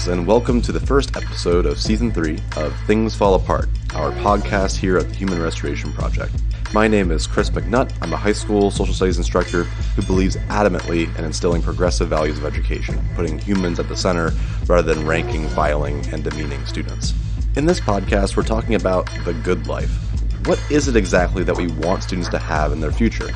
and welcome to the first episode of Season 3 of Things Fall Apart, our podcast here at the Human Restoration Project. My name is Chris McNutt. I'm a high school social studies instructor who believes adamantly in instilling progressive values of education, putting humans at the center rather than ranking, filing, and demeaning students. In this podcast, we're talking about the good life. What is it exactly that we want students to have in their future?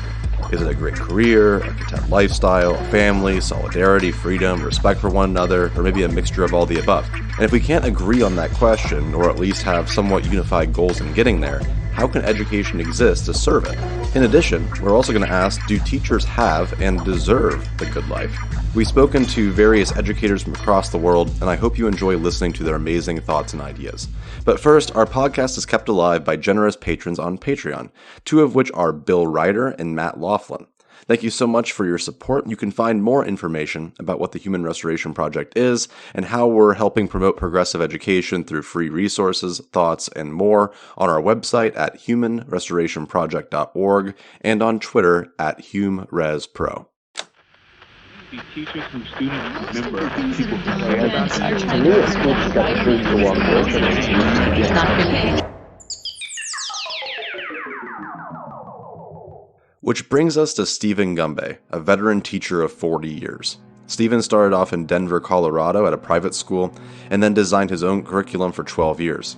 Is it a great career, a content lifestyle, a family, solidarity, freedom, respect for one another, or maybe a mixture of all the above? And if we can't agree on that question, or at least have somewhat unified goals in getting there, how can education exist to serve it? In addition, we're also going to ask, do teachers have and deserve the good life? We've spoken to various educators from across the world, and I hope you enjoy listening to their amazing thoughts and ideas. But first, our podcast is kept alive by generous patrons on Patreon, two of which are Bill Ryder and Matt Laughlin. Thank you so much for your support. You can find more information about what the Human Restoration Project is and how we're helping promote progressive education through free resources, thoughts, and more on our website at humanrestorationproject.org and on Twitter at HumResPro. Teachers and students remember people who Which brings us to Stephen Gumbay, a veteran teacher of 40 years. Stephen started off in Denver, Colorado at a private school and then designed his own curriculum for 12 years.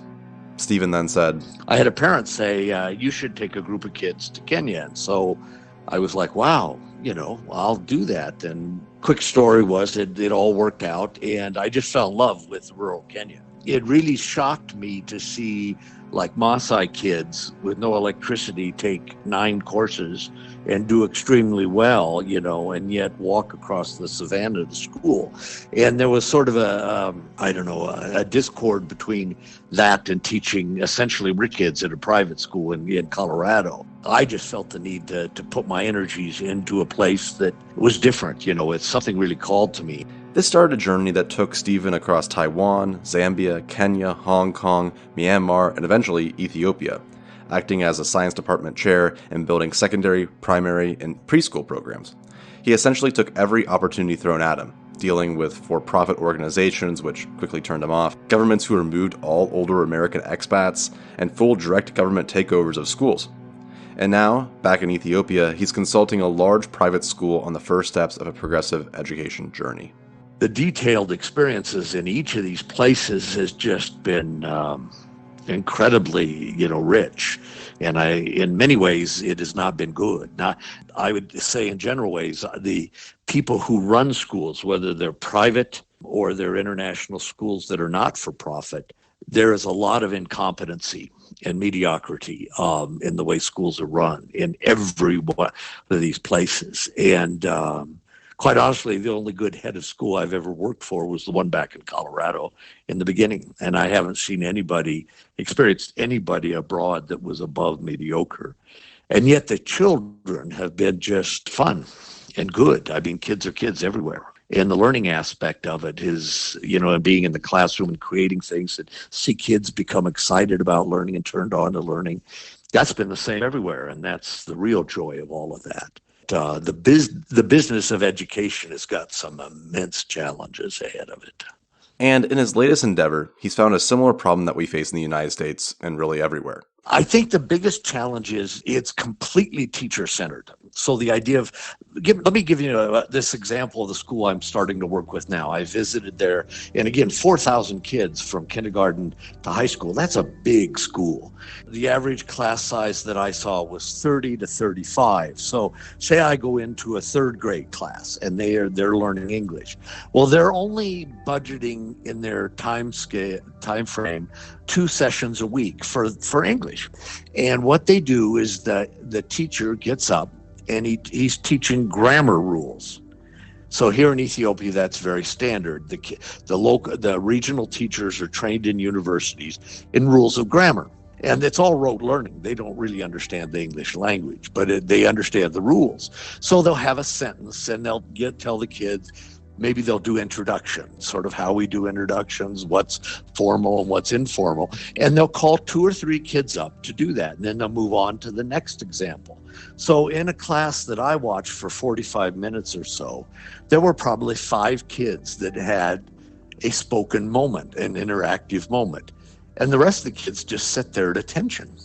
Stephen then said, I had a parent say, you should take a group of kids to Kenya. And so I was like, wow, I'll do that. And quick story was it all worked out and I just fell in love with rural Kenya. It really shocked me to see like Maasai kids with no electricity take 9 courses and do extremely well, and yet walk across the savannah to school. And there was sort of a discord between that and teaching essentially rich kids at a private school in Colorado. I just felt the need to put my energies into a place that was different. It's something really called to me. This started a journey that took Stephen across Taiwan, Zambia, Kenya, Hong Kong, Myanmar, and eventually Ethiopia, acting as a science department chair and building secondary, primary, and preschool programs. He essentially took every opportunity thrown at him, dealing with for-profit organizations, which quickly turned him off, governments who removed all older American expats, and full direct government takeovers of schools. And now, back in Ethiopia, he's consulting a large private school on the first steps of a progressive education journey. The detailed experiences in each of these places has just been incredibly, rich. And in many ways, it has not been good. Now, I would say in general ways, the people who run schools, whether they're private or they're international schools that are not for profit, there is a lot of incompetency and mediocrity in the way schools are run in every one of these places. And quite honestly, the only good head of school I've ever worked for was the one back in Colorado in the beginning. And I haven't seen experienced anybody abroad that was above mediocre. And yet the children have been just fun and good. I mean, kids are kids everywhere. And the learning aspect of it is, and being in the classroom and creating things that see kids become excited about learning and turned on to learning. That's been the same everywhere. And that's the real joy of all of that. The business of education has got some immense challenges ahead of it. And in his latest endeavor, he's found a similar problem that we face in the United States and really everywhere. I think the biggest challenge is it's completely teacher-centered. So the idea of, let me give you this example of the school I'm starting to work with now. I visited there, and again, 4,000 kids from kindergarten to high school. That's a big school. The average class size that I saw was 30 to 35. So say I go into a 3rd grade class and they're learning English. Well, they're only budgeting in their time frame 2 sessions a week for English. And what they do is that the teacher gets up and he's teaching grammar rules. So here in Ethiopia, that's very standard. The regional teachers are trained in universities in rules of grammar. And it's all rote learning. They don't really understand the English language, but they understand the rules. So they'll have a sentence and they'll tell the kids, maybe they'll do introductions, sort of how we do introductions, what's formal and what's informal. And they'll call 2 or 3 kids up to do that. And then they'll move on to the next example. So in a class that I watched for 45 minutes or so, there were probably 5 kids that had a spoken moment, an interactive moment. And the rest of the kids just sit there at attention.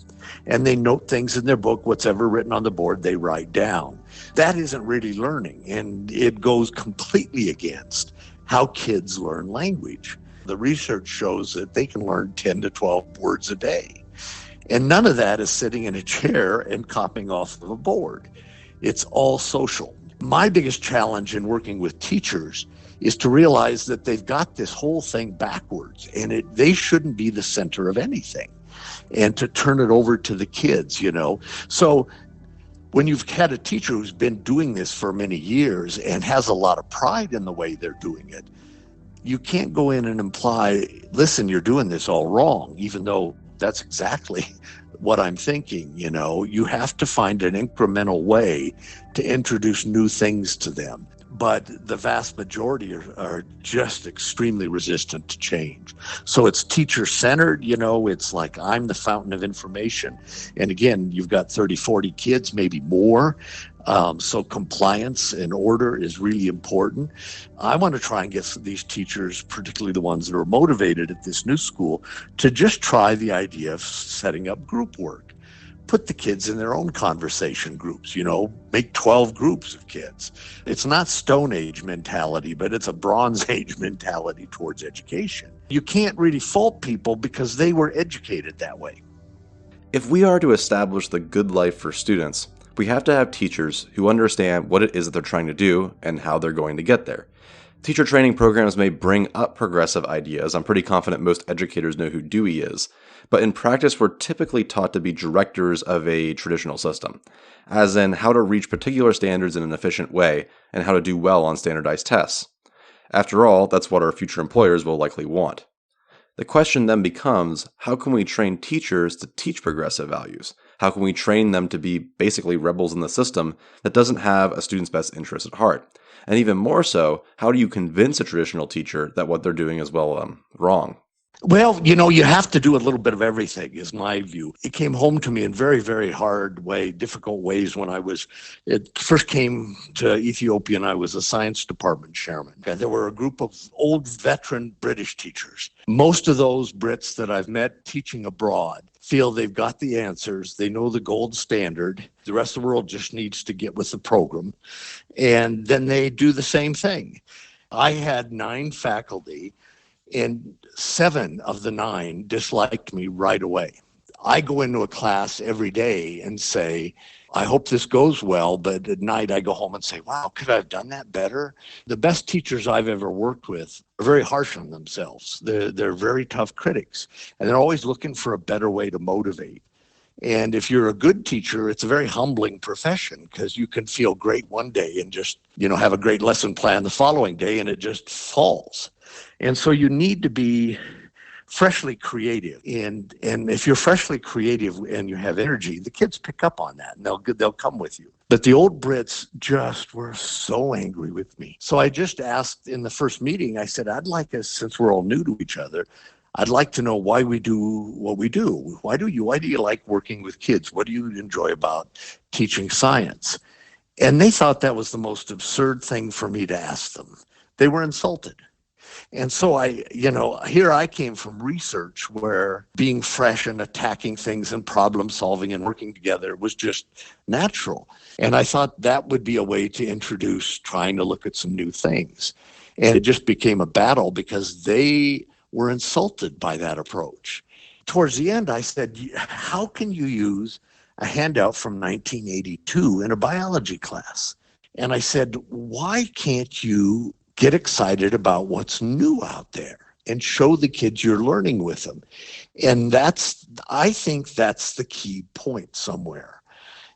And they note things in their book, whatever written on the board, they write down. That isn't really learning, and it goes completely against how kids learn language. The research shows that they can learn 10 to 12 words a day. And none of that is sitting in a chair and copying off of a board. It's all social. My biggest challenge in working with teachers is to realize that they've got this whole thing backwards, and they shouldn't be the center of anything, and to turn it over to the kids, So when you've had a teacher who's been doing this for many years and has a lot of pride in the way they're doing it, you can't go in and imply, listen, you're doing this all wrong, even though that's exactly what I'm thinking. You have to find an incremental way to introduce new things to them. But the vast majority are just extremely resistant to change. So it's teacher-centered, it's like I'm the fountain of information. And again, you've got 30, 40 kids, maybe more. So compliance and order is really important. I want to try and get these teachers, particularly the ones that are motivated at this new school, to just try the idea of setting up group work. Put the kids in their own conversation groups, make 12 groups of kids. It's not Stone Age mentality, but it's a Bronze Age mentality towards education. You can't really fault people because they were educated that way. If we are to establish the good life for students, we have to have teachers who understand what it is that they're trying to do and how they're going to get there. Teacher training programs may bring up progressive ideas. I'm pretty confident most educators know who Dewey is. But in practice, we're typically taught to be directors of a traditional system, as in how to reach particular standards in an efficient way and how to do well on standardized tests. After all, that's what our future employers will likely want. The question then becomes, how can we train teachers to teach progressive values? How can we train them to be basically rebels in the system that doesn't have a student's best interest at heart? And even more so, how do you convince a traditional teacher that what they're doing is, wrong? Well, you have to do a little bit of everything, is my view. It came home to me in very, very difficult ways when it first came to Ethiopia and I was a science department chairman. And there were a group of old veteran British teachers. Most of those Brits that I've met teaching abroad feel they've got the answers. They know the gold standard. The rest of the world just needs to get with the program. And then they do the same thing. I had 9 faculty, and 7 of the 9 disliked me right away. I go into a class every day and say, I hope this goes well, but at night I go home and say, wow, could I have done that better? The best teachers I've ever worked with are very harsh on themselves. They're very tough critics, and they're always looking for a better way to motivate. And if you're a good teacher, it's a very humbling profession because you can feel great one day and just, have a great lesson plan the following day and it just falls. And so you need to be freshly creative. And if you're freshly creative and you have energy, the kids pick up on that and they'll come with you. But the old Brits just were so angry with me. So I just asked in the first meeting, I said, I'd like us, since we're all new to each other, I'd like to know why we do what we do. Why do you like working with kids? What do you enjoy about teaching science? And they thought that was the most absurd thing for me to ask them. They were insulted. And so here I came from research where being fresh and attacking things and problem solving and working together was just natural. And I thought that would be a way to introduce trying to look at some new things. And it just became a battle because they were insulted by that approach. Towards the end, I said, how can you use a handout from 1982 in a biology class? And I said, why can't you get excited about what's new out there and show the kids you're learning with them? And I think that's the key point somewhere,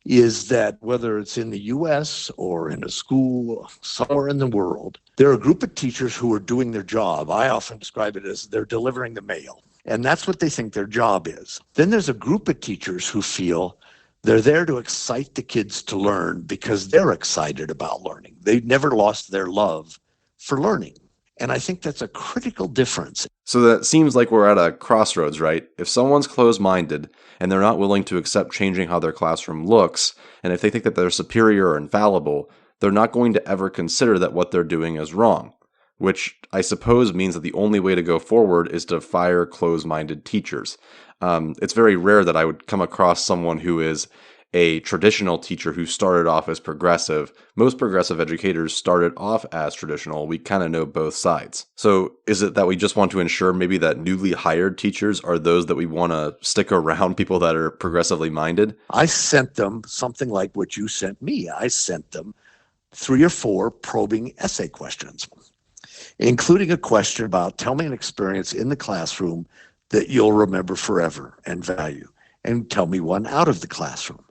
is that whether it's in the US or in a school somewhere in the world, there are a group of teachers who are doing their job. I often describe it as they're delivering the mail. And that's what they think their job is. Then there's a group of teachers who feel they're there to excite the kids to learn because they're excited about learning. They've never lost their love for learning. And I think that's a critical difference. So that seems like we're at a crossroads, right? If someone's closed-minded and they're not willing to accept changing how their classroom looks, and if they think that they're superior or infallible, they're not going to ever consider that what they're doing is wrong. which I suppose means that the only way to go forward is to fire closed-minded teachers. It's very rare that I would come across someone who is a traditional teacher who started off as progressive. Most progressive educators started off as traditional. We kind of know both sides. So is it that we just want to ensure maybe that newly hired teachers are those that we want to stick around people that are progressively minded? I sent them something like what you sent me. I sent them 3 or 4 probing essay questions, including a question about tell me an experience in the classroom that you'll remember forever and value, and tell me one out of the classroom.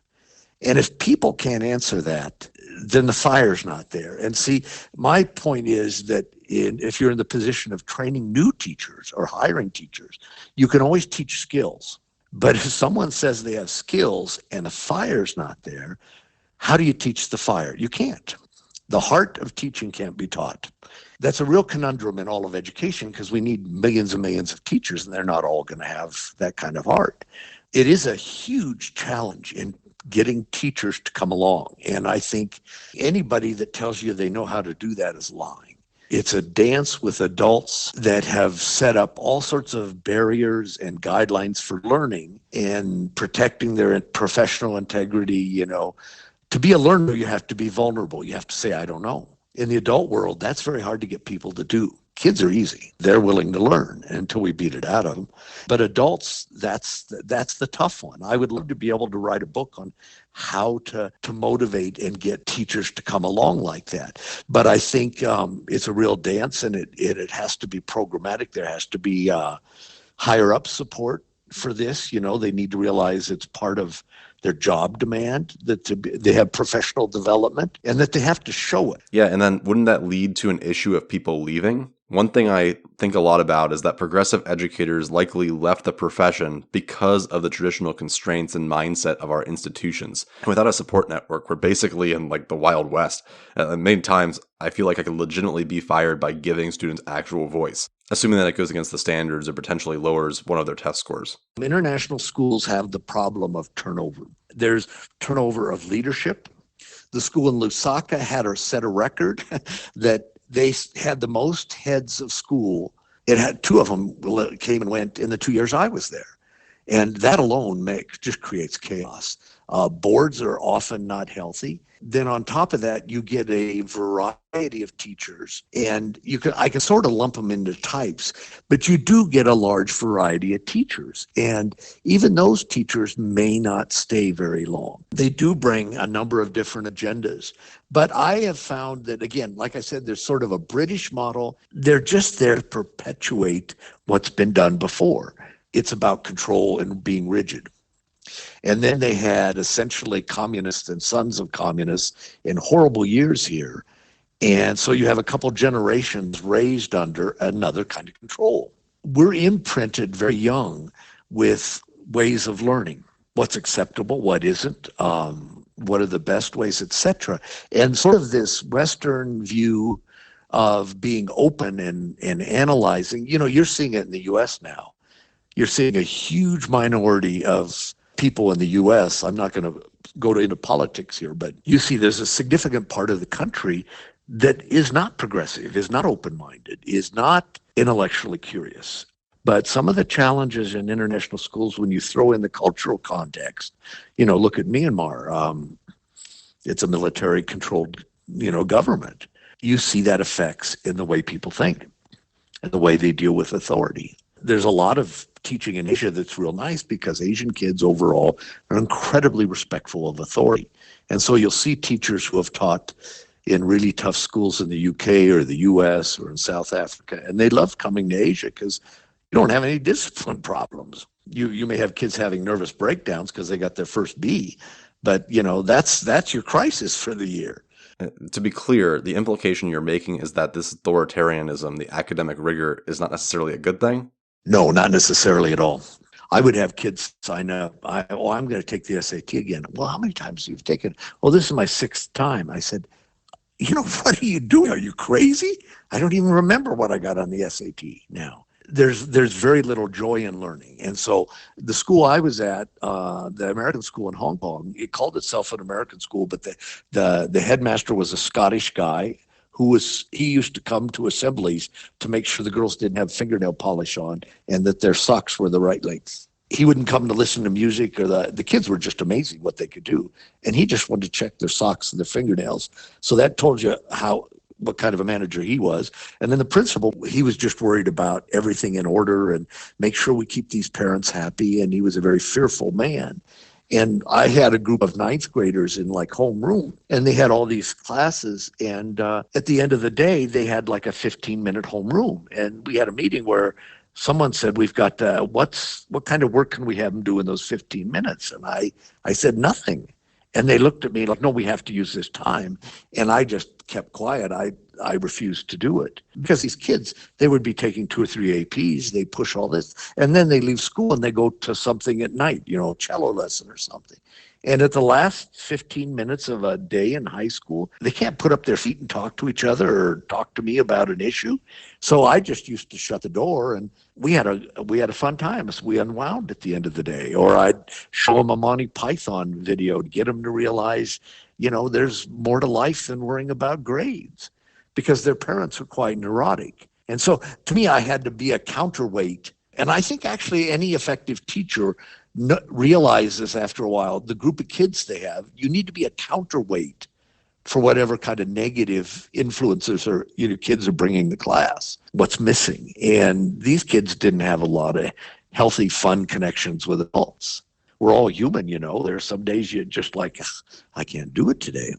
And if people can't answer that, then the fire's not there. And see, my point is that if you're in the position of training new teachers or hiring teachers, you can always teach skills. But if someone says they have skills and the fire's not there, how do you teach the fire? You can't. The heart of teaching can't be taught. That's a real conundrum in all of education because we need millions and millions of teachers, and they're not all going to have that kind of heart. It is a huge challenge in getting teachers to come along. And I think anybody that tells you they know how to do that is lying. It's a dance with adults that have set up all sorts of barriers and guidelines for learning and protecting their professional integrity. You know, to be a learner, you have to be vulnerable. You have to say, I don't know. In the adult world, that's very hard to get people to do. Kids are easy. They're willing to learn until we beat it out of them. But adults, that's the tough one. I would love to be able to write a book on how to motivate and get teachers to come along like that. But I think it's a real dance, and it has to be programmatic. There has to be higher up support for this. You know, they need to realize it's part of their job demand, that they have professional development, and that they have to show it. Yeah, and then wouldn't that lead to an issue of people leaving? One thing I think a lot about is that progressive educators likely left the profession because of the traditional constraints and mindset of our institutions. And without a support network, we're basically in like the Wild West. Many times, I feel like I could legitimately be fired by giving students actual voice, assuming that it goes against the standards or potentially lowers one of their test scores. International schools have the problem of turnover. There's turnover of leadership. The school in Lusaka had set a record that they had the most heads of school. It had 2 of them came and went in the 2 years I was there. And that alone just creates chaos. Boards are often not healthy. Then on top of that, you get a variety of teachers, and I can sort of lump them into types, but you do get a large variety of teachers. And even those teachers may not stay very long. They do bring a number of different agendas. But I have found that, again, like I said, there's sort of a British model. They're just there to perpetuate what's been done before. It's about control and being rigid. And then they had essentially communists and sons of communists in horrible years here. And so you have a couple generations raised under another kind of control. We're imprinted very young with ways of learning. What's acceptable, what isn't, what are the best ways, etc. And sort of this Western view of being open and analyzing, you know, you're seeing it in the U.S. now. You're seeing a huge minority of people in the U.S., I'm not going to go into politics here, but you see there's a significant part of the country that is not progressive, is not open-minded, is not intellectually curious. But some of the challenges in international schools, when you throw in the cultural context, you know, look at Myanmar. It's a military-controlled, government. You see that affects in the way people think and the way they deal with authority. There's a lot of teaching in Asia that's real nice because Asian kids overall are incredibly respectful of authority. And so you'll see teachers who have taught in really tough schools in the UK or the US or in South Africa, and they love coming to Asia because you don't have any discipline problems. You may have kids having nervous breakdowns because they got their first B, but that's your crisis for the year. To be clear, the implication you're making is that this authoritarianism, the academic rigor, is not necessarily a good thing? No, not necessarily at all. I would have kids sign up. I'm going to take the SAT again. Well, how many times have you taken it? Well, this is my 6th time. I said, what are you doing? Are you crazy? I don't even remember what I got on the SAT now. There's very little joy in learning. And so the school I was at, the American school in Hong Kong, it called itself an American school, but the headmaster was a Scottish guy he used to come to assemblies to make sure the girls didn't have fingernail polish on and that their socks were the right length. He wouldn't come to listen to music, or the kids were just amazing what they could do. And he just wanted to check their socks and their fingernails. So that told you what kind of a manager he was. And then the principal, he was just worried about everything in order and make sure we keep these parents happy. And he was a very fearful man. And I had a group of ninth graders in like homeroom, and they had all these classes. And at the end of the day, they had like a 15-minute homeroom. And we had a meeting where someone said, we've got, what kind of work can we have them do in those 15 minutes? And I said, nothing. And they looked at me like, no, we have to use this time. And I just kept quiet. I refused to do it because these kids, they would be taking 2 or 3 APs. They push all this, and then they leave school and they go to something at night, cello lesson or something. And at the last 15 minutes of a day in high school, they can't put up their feet and talk to each other or talk to me about an issue. So I just used to shut the door, and we had a fun time as we unwound at the end of the day. Or I'd show them a Monty Python video to get them to realize, there's more to life than worrying about grades, because their parents were quite neurotic. And so to me, I had to be a counterweight. And I think actually any effective teacher realizes after a while, the group of kids they have, you need to be a counterweight for whatever kind of negative influences or kids are bringing to class. What's missing? And these kids didn't have a lot of healthy, fun connections with adults. We're all human, There are some days you're just like, I can't do it today.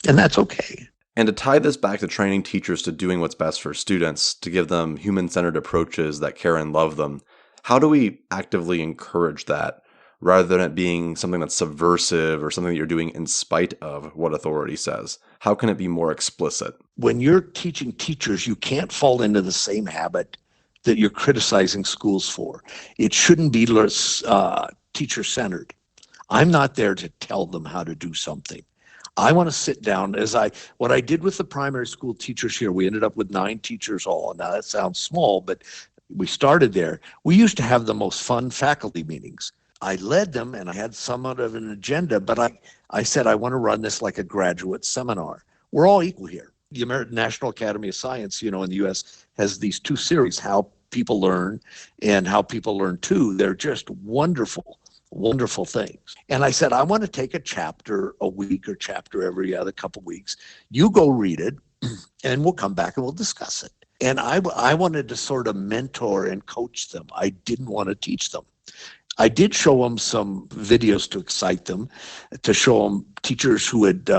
And that's okay. And to tie this back to training teachers to doing what's best for students, to give them human-centered approaches that care and love them, how do we actively encourage that rather than it being something that's subversive or something that you're doing in spite of what authority says? How can it be more explicit? When you're teaching teachers, you can't fall into the same habit that you're criticizing schools for. It shouldn't be teacher-centered. I'm not there to tell them how to do something. I want to sit down what I did with the primary school teachers here. We ended up with 9 teachers all. Now that sounds small, but we started there. We used to have the most fun faculty meetings. I led them and I had somewhat of an agenda, but I said, I want to run this like a graduate seminar. We're all equal here. The American National Academy of Science, in the US has these 2 series, How People Learn and How People Learn Too. They're just wonderful things. And I said, I want to take a chapter a week or chapter every other couple weeks. You go read it and we'll come back and we'll discuss it. And I wanted to sort of mentor and coach them. I didn't want to teach them. I did show them some videos to excite them, to show them teachers who had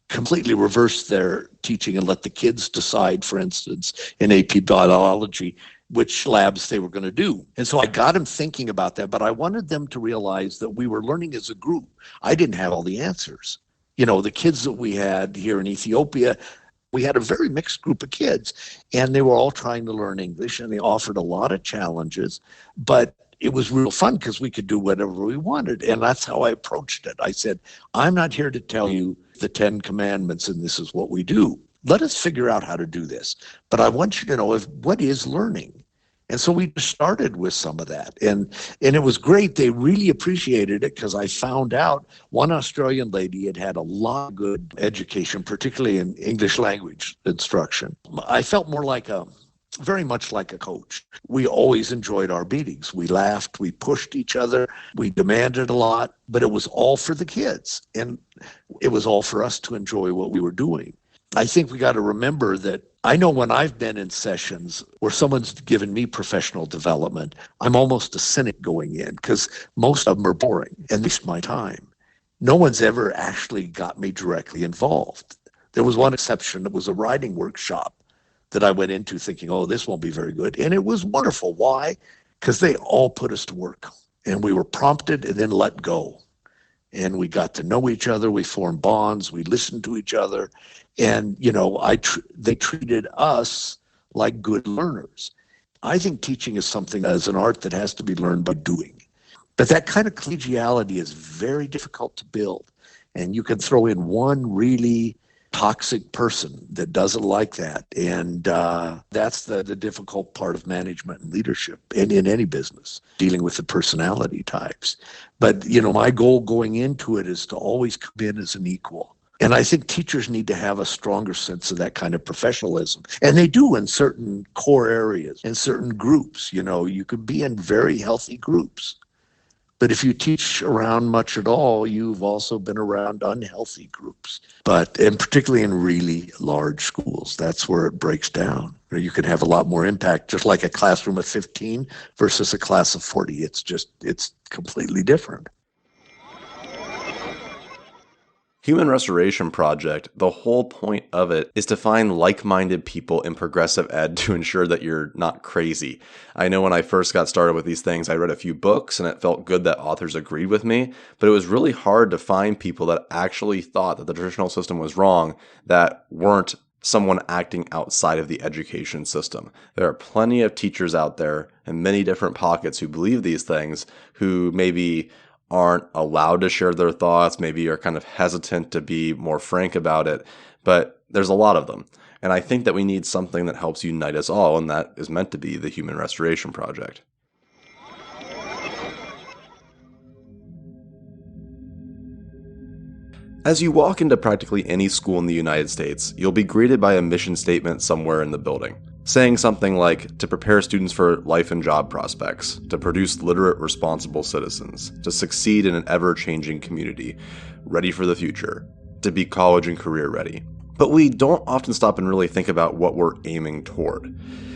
completely reversed their teaching and let the kids decide, for instance, in AP biology, which labs they were going to do. And so I got them thinking about that, but I wanted them to realize that we were learning as a group. I didn't have all the answers. The kids that we had here in Ethiopia, we had a very mixed group of kids, and they were all trying to learn English, and they offered a lot of challenges, but it was real fun because we could do whatever we wanted. And that's how I approached it. I said, I'm not here to tell you the 10 commandments and this is what we do. Let us figure out how to do this. But I want you to know what is learning. And so we started with some of that. And it was great. They really appreciated it because I found out one Australian lady had a lot of good education, particularly in English language instruction. I felt very much like a coach. We always enjoyed our meetings. We laughed, we pushed each other, we demanded a lot, but it was all for the kids. And it was all for us to enjoy what we were doing. I think we got to remember that I know when I've been in sessions where someone's given me professional development, I'm almost a cynic going in because most of them are boring and waste my time. No one's ever actually got me directly involved. There was one exception. It was a writing workshop that I went into thinking, oh, this won't be very good. And it was wonderful. Why? Because they all put us to work. And we were prompted and then let go. And we got to know each other. We formed bonds. We listened to each other. And, they treated us like good learners. I think teaching is something as an art that has to be learned by doing. But that kind of collegiality is very difficult to build. And you can throw in one really toxic person that doesn't like that. And that's the difficult part of management and leadership and in any business, dealing with the personality types. But, my goal going into it is to always come in as an equal And I think teachers need to have a stronger sense of that kind of professionalism. And they do in certain core areas, in certain groups. You could be in very healthy groups. But if you teach around much at all, you've also been around unhealthy groups. And particularly in really large schools, that's where it breaks down. You can have a lot more impact, just like a classroom of 15 versus a class of 40. It's completely different. Human Restoration Project, the whole point of it is to find like-minded people in progressive ed to ensure that you're not crazy. I know when I first got started with these things, I read a few books and it felt good that authors agreed with me, but it was really hard to find people that actually thought that the traditional system was wrong, that weren't someone acting outside of the education system. There are plenty of teachers out there in many different pockets who believe these things, who maybe aren't allowed to share their thoughts, maybe are kind of hesitant to be more frank about it, but there's a lot of them. And I think that we need something that helps unite us all, and that is meant to be the Human Restoration Project. As you walk into practically any school in the United States, you'll be greeted by a mission statement somewhere in the building, saying something like, to prepare students for life and job prospects, to produce literate, responsible citizens, to succeed in an ever-changing community, ready for the future, to be college and career ready. But we don't often stop and really think about what we're aiming toward.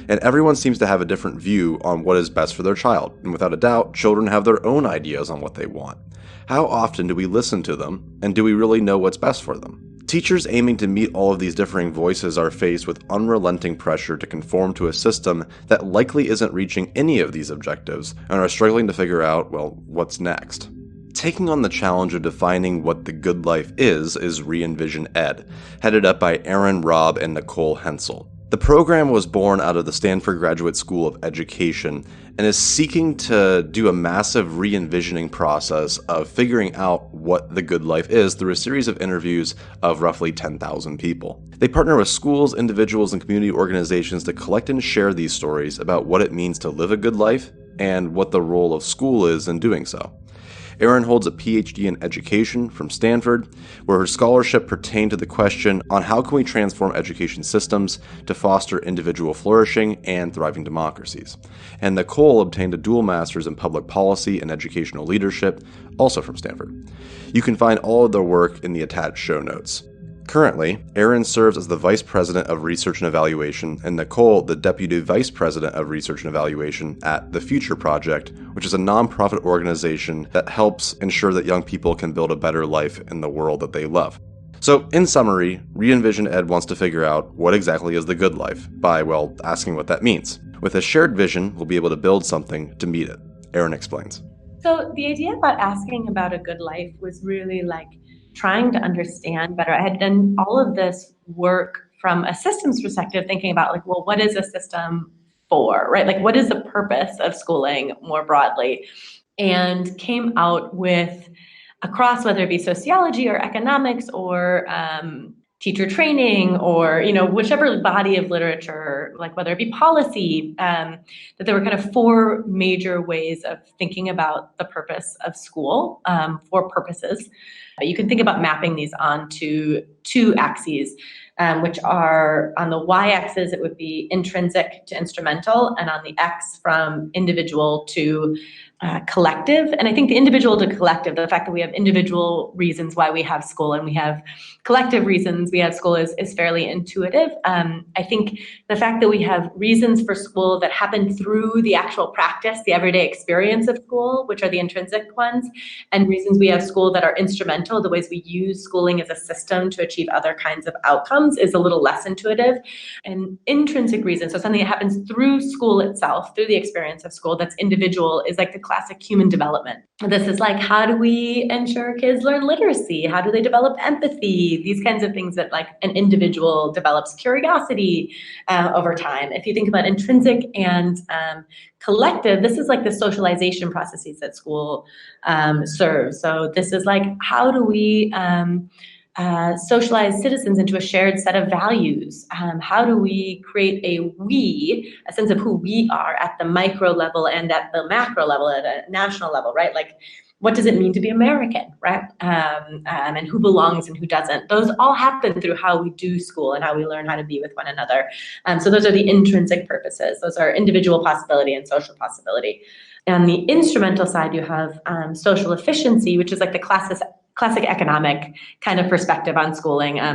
And everyone seems to have a different view on what is best for their child, and without a doubt, children have their own ideas on what they want. How often do we listen to them, and do we really know what's best for them? Teachers aiming to meet all of these differing voices are faced with unrelenting pressure to conform to a system that likely isn't reaching any of these objectives and are struggling to figure out, what's next. Taking on the challenge of defining what the good life is REENVISIONED Ed, headed up by Aaron, Rob, and Nicole Hensel. The program was born out of the Stanford Graduate School of Education and is seeking to do a massive re-envisioning process of figuring out what the good life is through a series of interviews of roughly 10,000 people. They partner with schools, individuals, and community organizations to collect and share these stories about what it means to live a good life and what the role of school is in doing so. Erin holds a PhD in education from Stanford, where her scholarship pertained to the question on how can we transform education systems to foster individual flourishing and thriving democracies. And Nicole obtained a dual master's in public policy and educational leadership, also from Stanford. You can find all of their work in the attached show notes. Currently, Erin serves as the Vice President of Research and Evaluation, and Nicole the Deputy Vice President of Research and Evaluation at The Future Project, which is a nonprofit organization that helps ensure that young people can build a better life in the world that they love. So, in summary, REENVISIONED Ed wants to figure out what exactly is the good life by, asking what that means. With a shared vision, we'll be able to build something to meet it. Erin explains. So the idea about asking about a good life was really trying to understand better. I had done all of this work from a systems perspective, thinking about what is a system for, right? What is the purpose of schooling more broadly? And came out with, across whether it be sociology or economics or teacher training or, whichever body of literature, whether it be policy, that there were kind of four major ways of thinking about the purpose of school, four purposes. You can think about mapping these onto two axes, which are on the y-axis, it would be intrinsic to instrumental, and on the x from individual to collective. And I think the individual to collective, the fact that we have individual reasons why we have school and we have collective reasons we have school is fairly intuitive. I think the fact that we have reasons for school that happen through the actual practice, the everyday experience of school, which are the intrinsic ones, and reasons we have school that are instrumental, the ways we use schooling as a system to achieve other kinds of outcomes, is a little less intuitive. And intrinsic reasons, so something that happens through school itself, through the experience of school that's individual, is the classic human development. This is how do we ensure kids learn literacy? How do they develop empathy? These kinds of things that an individual develops curiosity over time. If you think about intrinsic and collective, this is the socialization processes that school serves. So this is how do we socialize citizens into a shared set of values? How do we create a sense of who we are at the micro level and at the macro level, at a national level, right? what does it mean to be American, right? And who belongs and who doesn't. Those all happen through how we do school and how we learn how to be with one another. So those are the intrinsic purposes. Those are individual possibility and social possibility. On the instrumental side, you have social efficiency, which is like the classic economic kind of perspective on schooling. A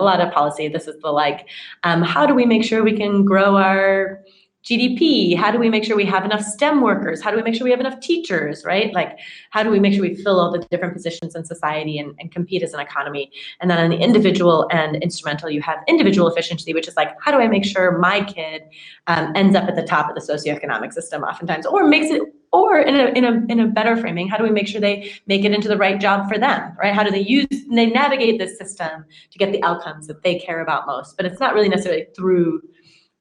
lot of policy, this is the how do we make sure we can grow our GDP? How do we make sure we have enough STEM workers? How do we make sure we have enough teachers, right? How do we make sure we fill all the different positions in society and compete as an economy? And then on the individual and instrumental, you have individual efficiency, which is how do I make sure my kid ends up at the top of the socioeconomic system oftentimes, or makes it, or in a better framing, how do we make sure they make it into the right job for them, right? How do they navigate this system to get the outcomes that they care about most? But it's not really necessarily through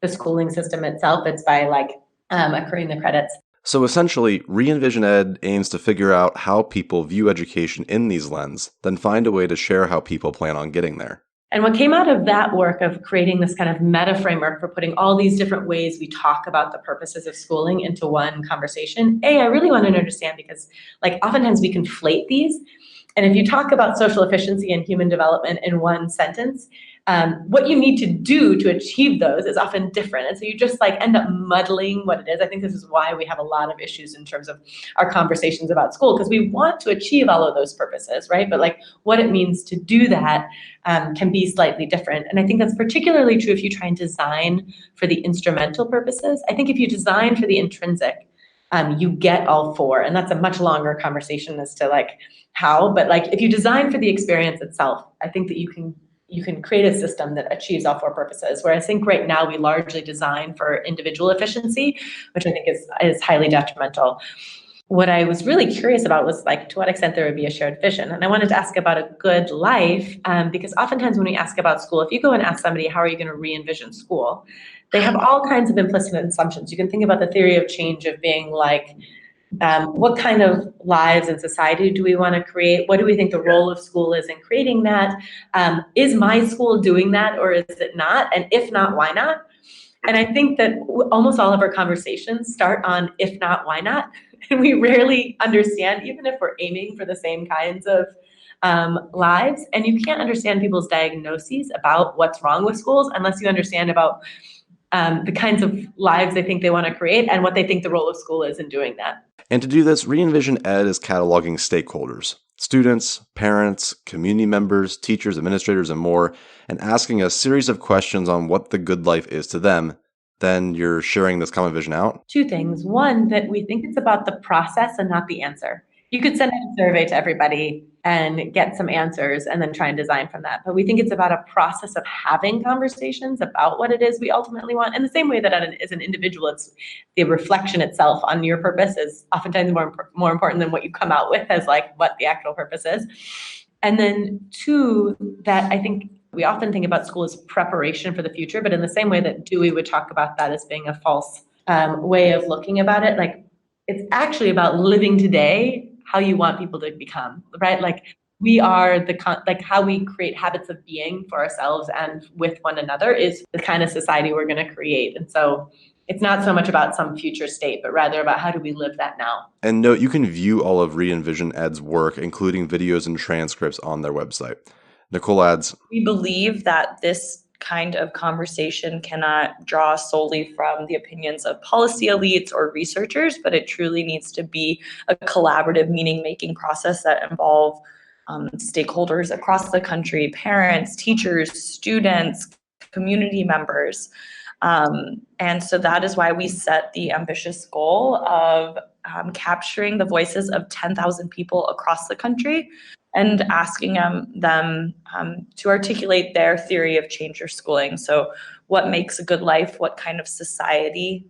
the schooling system itself. It's by accruing the credits. So essentially, Re-envision Ed aims to figure out how people view education in these lenses, then find a way to share how people plan on getting there. And what came out of that work of creating this kind of meta framework for putting all these different ways we talk about the purposes of schooling into one conversation, I really wanted to understand, because oftentimes we conflate these. And if you talk about social efficiency and human development in one sentence, what you need to do to achieve those is often different. And so you just end up muddling what it is. I think this is why we have a lot of issues in terms of our conversations about school, because we want to achieve all of those purposes, right? But what it means to do that can be slightly different. And I think that's particularly true if you try and design for the instrumental purposes. I think if you design for the intrinsic, you get all four. And that's a much longer conversation as to how, but if you design for the experience itself, I think that you can create a system that achieves all four purposes. Where I think right now we largely design for individual efficiency, which I think is highly detrimental. What I was really curious about was to what extent there would be a shared vision. And I wanted to ask about a good life, because oftentimes when we ask about school, if you go and ask somebody, how are you going to re-envision school? They have all kinds of implicit assumptions. You can think about the theory of change of being what kind of lives and society do we want to create? What do we think the role of school is in creating that? Is my school doing that, or is it not? And if not, why not? And I think that almost all of our conversations start on if not, why not? And we rarely understand, even if we're aiming for the same kinds of lives. And you can't understand people's diagnoses about what's wrong with schools unless you understand about the kinds of lives they think they want to create and what they think the role of school is in doing that. And to do this, Re-envision Ed is cataloging stakeholders, students, parents, community members, teachers, administrators, and more, and asking a series of questions on what the good life is to them. Then you're sharing this common vision out? Two things. One, that we think it's about the process and not the answer. You could send out a survey to everybody and get some answers and then try and design from that. But we think it's about a process of having conversations about what it is we ultimately want. In the same way that as an individual, it's the reflection itself on your purpose is oftentimes more important than what you come out with as what the actual purpose is. And then two, that I think we often think about school as preparation for the future, but in the same way that Dewey would talk about that as being a false way of looking about it, it's actually about living today how you want people to become, right? We are how we create habits of being for ourselves and with one another is the kind of society we're going to create. And so it's not so much about some future state, but rather about how do we live that now. And note, you can view all of Re-envision Ed's work, including videos and transcripts, on their website. Nicole adds, we believe that this kind of conversation cannot draw solely from the opinions of policy elites or researchers, but it truly needs to be a collaborative meaning-making process that involves stakeholders across the country, parents, teachers, students, community members. And so that is why we set the ambitious goal of capturing the voices of 10,000 people across the country and asking them to articulate their theory of change or schooling. So what makes a good life? What kind of society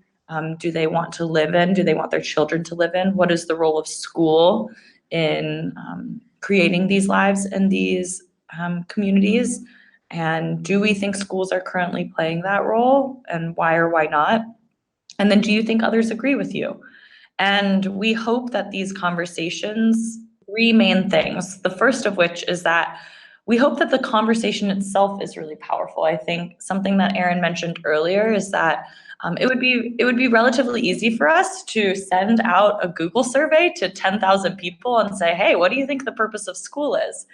do they want to live in? Do they want their children to live in? What is the role of school in creating these lives in these communities? And do we think schools are currently playing that role? And why or why not? And then do you think others agree with you? And we hope that these conversations, three main things. The first of which is that we hope that the conversation itself is really powerful. I think something that Erin mentioned earlier is that It would be relatively easy for us to send out a Google survey to 10,000 people and say, hey, what do you think the purpose of school is?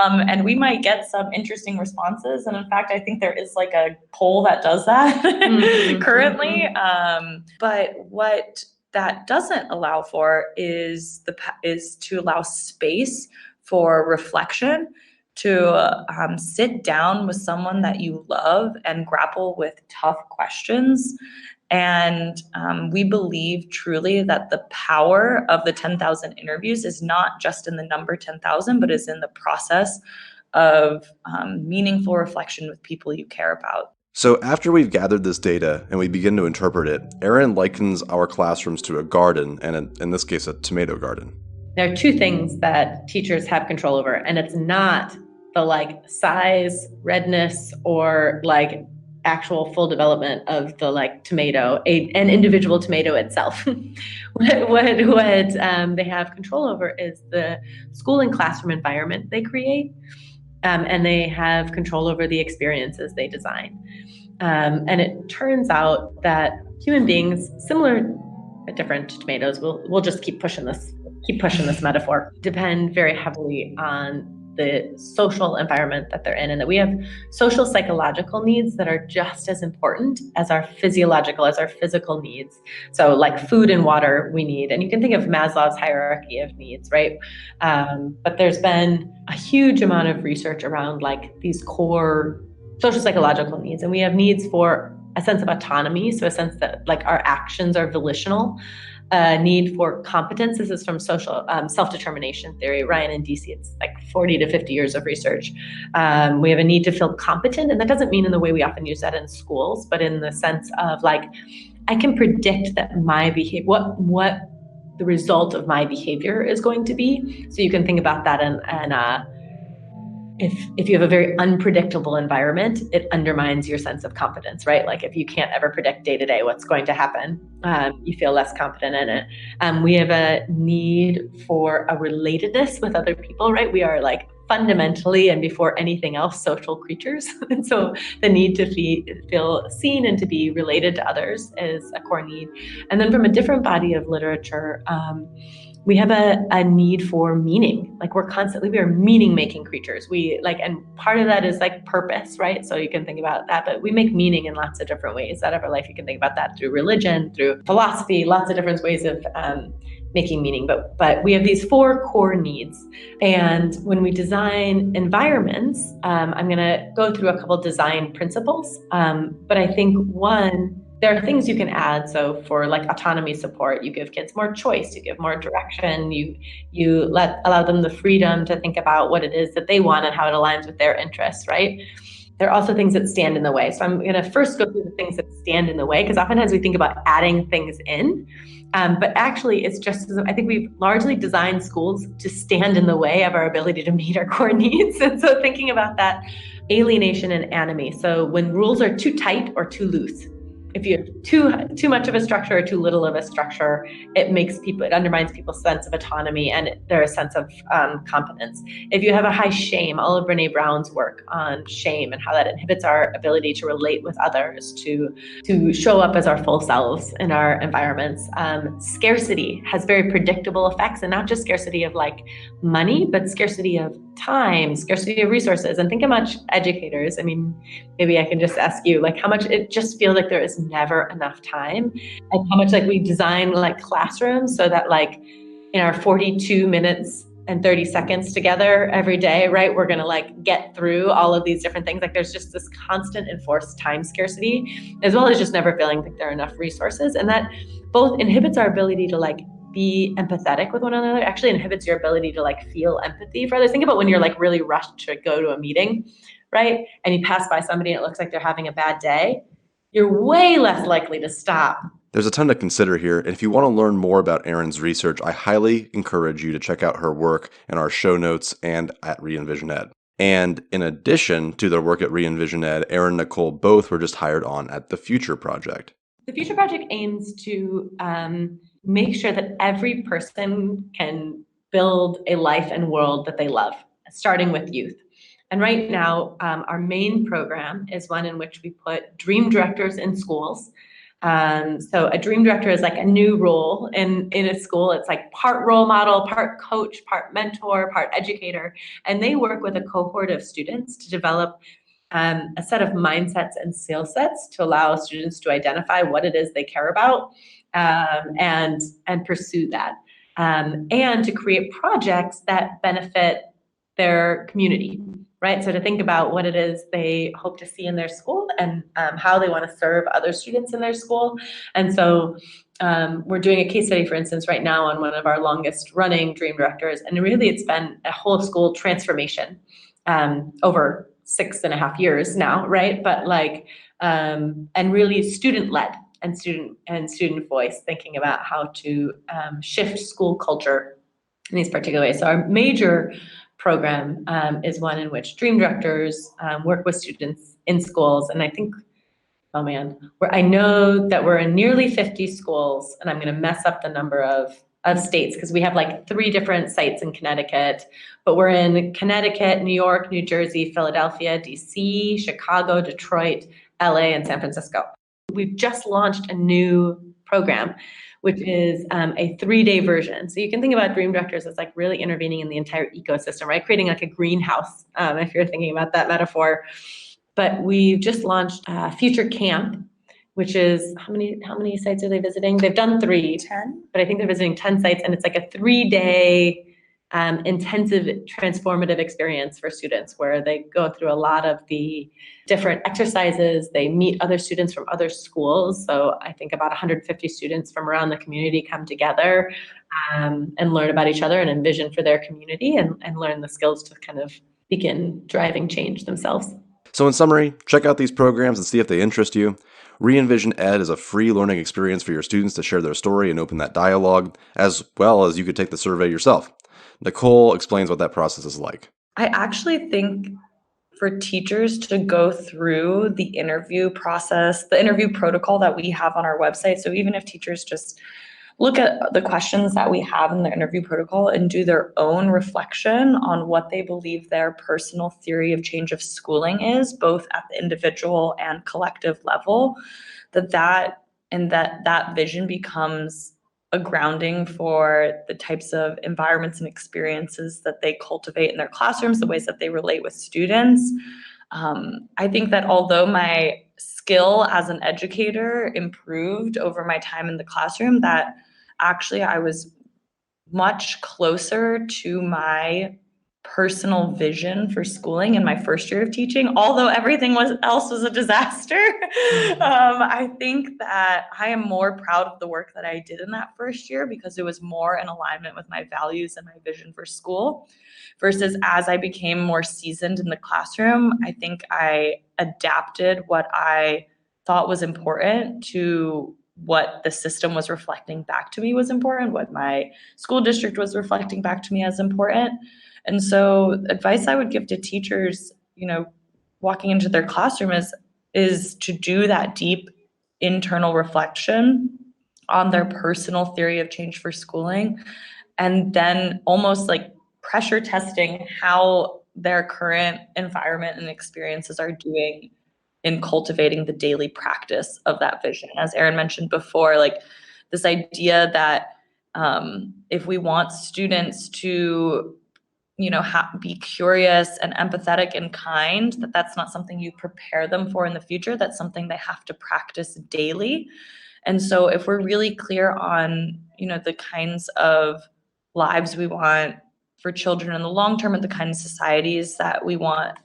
And we might get some interesting responses. And in fact, I think there is like a poll that does that currently. But what that doesn't allow for is to allow space for reflection, to sit down with someone that you love and grapple with tough questions. And we believe truly that the power of the 10,000 interviews is not just in the number 10,000, but is in the process of meaningful reflection with people you care about. So after we've gathered this data and we begin to interpret it, Erin likens our classrooms to a garden, and in this case, a tomato garden. There are two things that teachers have control over, and it's not the like size, redness, or like actual full development of the like tomato, an individual tomato itself. what they have control over is the school and classroom environment they create, and they have control over the experiences they design. And it turns out that human beings, similar but different to tomatoes, we'll just keep pushing this metaphor, depend very heavily on the social environment that they're in, and that we have social psychological needs that are just as important as our physical needs. So like food and water we need, and you can think of Maslow's hierarchy of needs, right? But there's been a huge amount of research around like these core social psychological needs, and we have needs for a sense of autonomy, so a sense that like our actions are volitional. Need for competence. This is from social self-determination theory, Ryan and DC. It's like 40 to 50 years of research. We have a need to feel competent, and that doesn't mean in the way we often use that in schools, but in the sense of like, I can predict that my behavior, what the result of my behavior is going to be. So you can think about that and if you have a very unpredictable environment, it undermines your sense of competence, right? Like if you can't ever predict day to day what's going to happen, you feel less confident in it. We have a need for a relatedness with other people, right? We are like fundamentally and before anything else social creatures. And so the need to feel seen and to be related to others is a core need. And then from a different body of literature, we have a need for meaning. Like we are meaning-making creatures. And part of that is like purpose, right? So you can think about that, but we make meaning in lots of different ways out of our life. You can think about that through religion, through philosophy, lots of different ways of making meaning. But we have these 4 core needs. And when we design environments, I'm going to go through a couple design principles. But I think there are things you can add. So for like autonomy support, you give kids more choice, you give more direction, you allow them the freedom to think about what it is that they want and how it aligns with their interests, right? There are also things that stand in the way. So I'm gonna first go through the things that stand in the way, because oftentimes we think about adding things in, but actually it's just, I think we've largely designed schools to stand in the way of our ability to meet our core needs. And so thinking about that, alienation and anomie. So when rules are too tight or too loose, if you have too much of a structure or too little of a structure, it undermines people's sense of autonomy and their sense of competence. If you have a high shame, all of Brene Brown's work on shame and how that inhibits our ability to relate with others, to show up as our full selves in our environments. Scarcity has very predictable effects, and not just scarcity of like money, but scarcity of time, scarcity of resources. And think how much educators, I mean, maybe I can just ask you, like how much it just feels like there is never enough time, and how much like we design like classrooms so that like in our 42 minutes and 30 seconds together every day, right, we're going to like get through all of these different things. Like there's just this constant enforced time scarcity, as well as just never feeling like there are enough resources. And that both inhibits our ability to like be empathetic with one another, actually inhibits your ability to like feel empathy for others. Think about when you're like really rushed to go to a meeting, right? And you pass by somebody and it looks like they're having a bad day. You're way less likely to stop. There's a ton to consider here, and if you want to learn more about Erin's research, I highly encourage you to check out her work in our show notes and at REENVISIONED. And in addition to their work at REENVISIONED, Erin and Nicole both were just hired on at the Future Project. The Future Project aims to make sure that every person can build a life and world that they love, starting with youth. And right now, our main program is one in which we put dream directors in schools So a dream director is like a new role in a school. It's like part role model, part coach, part mentor, part educator. And they work with a cohort of students to develop a set of mindsets and skill sets to allow students to identify what it is they care about, and pursue that, and to create projects that benefit their community, right? So to think about what it is they hope to see in their school, and how they want to serve other students in their school. And so we're doing a case study, for instance, right now on one of our longest running dream directors. And really it's been a whole school transformation over 6.5 years now, right? But and really student-led and student voice, thinking about how to shift school culture in these particular ways. So our major program is one in which dream directors work with students in schools. And I think, oh man, I know that we're in nearly 50 schools, and I'm going to mess up the number of states because we have like 3 different sites in Connecticut, but we're in Connecticut, New York, New Jersey, Philadelphia, DC, Chicago, Detroit, LA, and San Francisco. We've just launched a new program, which is a 3-day version. So you can think about dream directors as like really intervening in the entire ecosystem, right? Creating like a greenhouse, if you're thinking about that metaphor. But we've just launched Future Camp, which is, how many sites are they visiting? They've done 3, 10, but I think they're visiting 10 sites, and it's like a 3-day intensive transformative experience for students where they go through a lot of the different exercises. They meet other students from other schools. So I think about 150 students from around the community come together and learn about each other and envision for their community, and learn the skills to kind of begin driving change themselves. So in summary, check out these programs and see if they interest you. REENVISION Ed is a free learning experience for your students to share their story and open that dialogue, as well as you could take the survey yourself. Nicole explains what that process is like. I actually think for teachers to go through the interview process, the interview protocol that we have on our website. So even if teachers just look at the questions that we have in the interview protocol and do their own reflection on what they believe their personal theory of change of schooling is, both at the individual and collective level, that vision becomes a grounding for the types of environments and experiences that they cultivate in their classrooms, the ways that they relate with students. I think that although my skill as an educator improved over my time in the classroom, that actually I was much closer to my personal vision for schooling in my first year of teaching, although everything else was a disaster. I think that I am more proud of the work that I did in that first year because it was more in alignment with my values and my vision for school, versus as I became more seasoned in the classroom, I think I adapted what I thought was important to what the system was reflecting back to me was important, what my school district was reflecting back to me as important. And so advice I would give to teachers, walking into their classroom is to do that deep internal reflection on their personal theory of change for schooling, and then almost like pressure testing how their current environment and experiences are doing in cultivating the daily practice of that vision. As Erin mentioned before, like this idea that if we want students to be curious and empathetic and kind, that's not something you prepare them for in the future. That's something they have to practice daily. And so if we're really clear on, the kinds of lives we want for children in the long term and the kind of societies that we want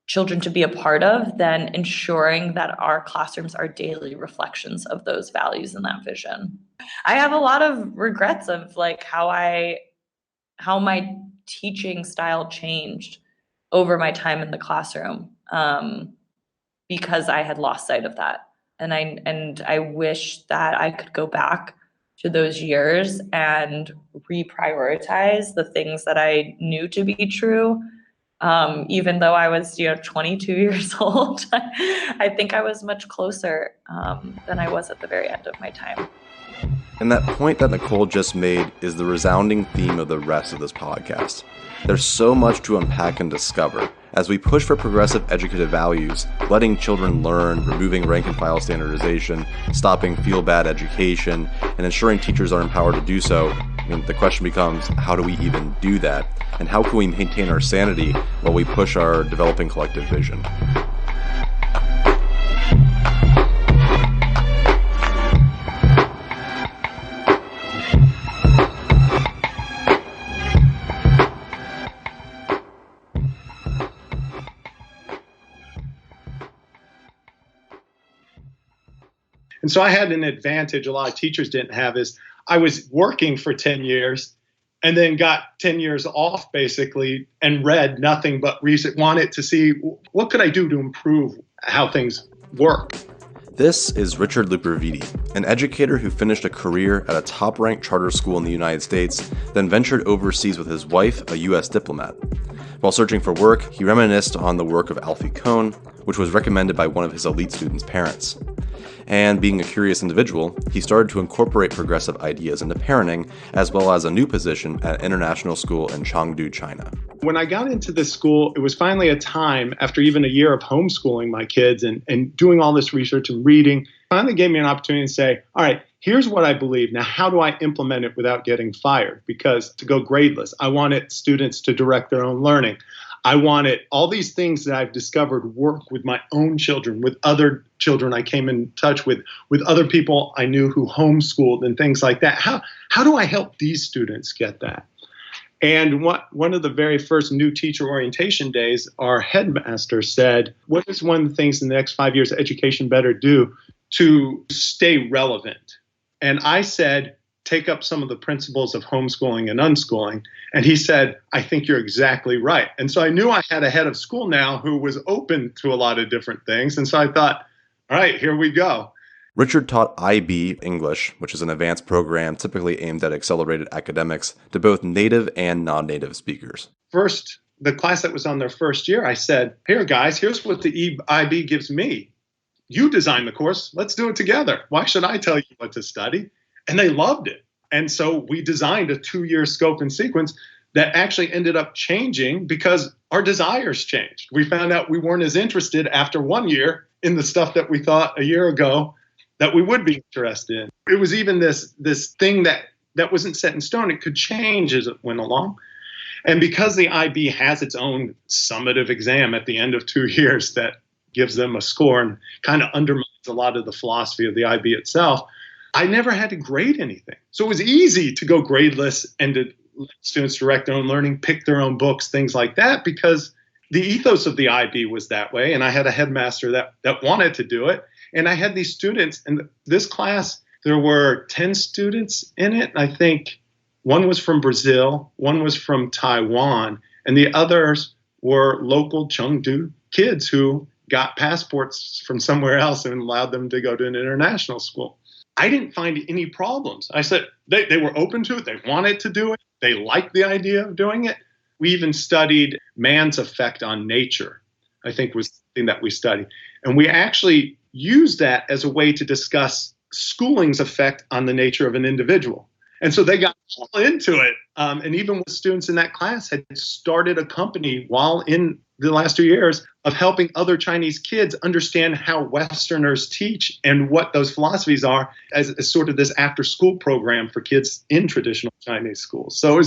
children to be a part of, then ensuring that our classrooms are daily reflections of those values and that vision. I have a lot of regrets of like how my teaching style changed over my time in the classroom, because I had lost sight of that. And I wish that I could go back to those years and reprioritize the things that I knew to be true. Even though I was, 22 years old, I think I was much closer than I was at the very end of my time. And that point that Nicole just made is the resounding theme of the rest of this podcast. There's so much to unpack and discover, As we push for progressive educative values, letting children learn, removing rank and file standardization, stopping feel-bad education, and ensuring teachers are empowered to do so, the question becomes, how do we even do that? And how can we maintain our sanity while we push our developing collective vision? And so I had an advantage a lot of teachers didn't have, is I was working for 10 years and then got 10 years off basically and read nothing but research, wanted to see what could I do to improve how things work. This is Richard Luperviti, an educator who finished a career at a top-ranked charter school in the United States, then ventured overseas with his wife, a U.S. diplomat. While searching for work, he reminisced on the work of Alfie Kohn, which was recommended by one of his elite students' parents. And being a curious individual, he started to incorporate progressive ideas into parenting, as well as a new position at an international school in Chengdu, China. When I got into this school, it was finally a time, after even a year of homeschooling my kids and doing all this research and reading, finally gave me an opportunity to say, all right, here's what I believe. Now, how do I implement it without getting fired? Because to go gradeless, I wanted students to direct their own learning. I wanted all these things that I've discovered work with my own children, with other children I came in touch with other people I knew who homeschooled and things like that. How do I help these students get that? And one of the very first new teacher orientation days, our headmaster said, what is one of the things in the next 5 years education better do to stay relevant? And I said, take up some of the principles of homeschooling and unschooling. And he said, I think you're exactly right. And so I knew I had a head of school now who was open to a lot of different things. And so I thought, all right, here we go. Richard taught IB English, which is an advanced program typically aimed at accelerated academics, to both native and non-native speakers. First, the class that was on their first year, I said, here, guys, here's what the IB gives me. You design the course. Let's do it together. Why should I tell you what to study? And they loved it. And so we designed a 2-year scope and sequence that actually ended up changing because our desires changed. We found out we weren't as interested after 1 year in the stuff that we thought a year ago that we would be interested in. It was even this thing that wasn't set in stone. It could change as it went along. And because the IB has its own summative exam at the end of 2 years that gives them a score and kind of undermines a lot of the philosophy of the IB itself, I never had to grade anything. So it was easy to go gradeless and to let students direct their own learning, pick their own books, things like that, because the ethos of the IB was that way. And I had a headmaster that wanted to do it. And I had these students in this class, there were 10 students in it. I think one was from Brazil, one was from Taiwan, and the others were local Chengdu kids who got passports from somewhere else and allowed them to go to an international school. I didn't find any problems. I said they were open to it. They wanted to do it. They liked the idea of doing it. We even studied man's effect on nature, I think was the thing that we studied. And we actually used that as a way to discuss schooling's effect on the nature of an individual. And so they got all into it. And even with students in that class had started a company while in the last 2 years of helping other Chinese kids understand how Westerners teach and what those philosophies are as sort of this after-school program for kids in traditional Chinese schools. So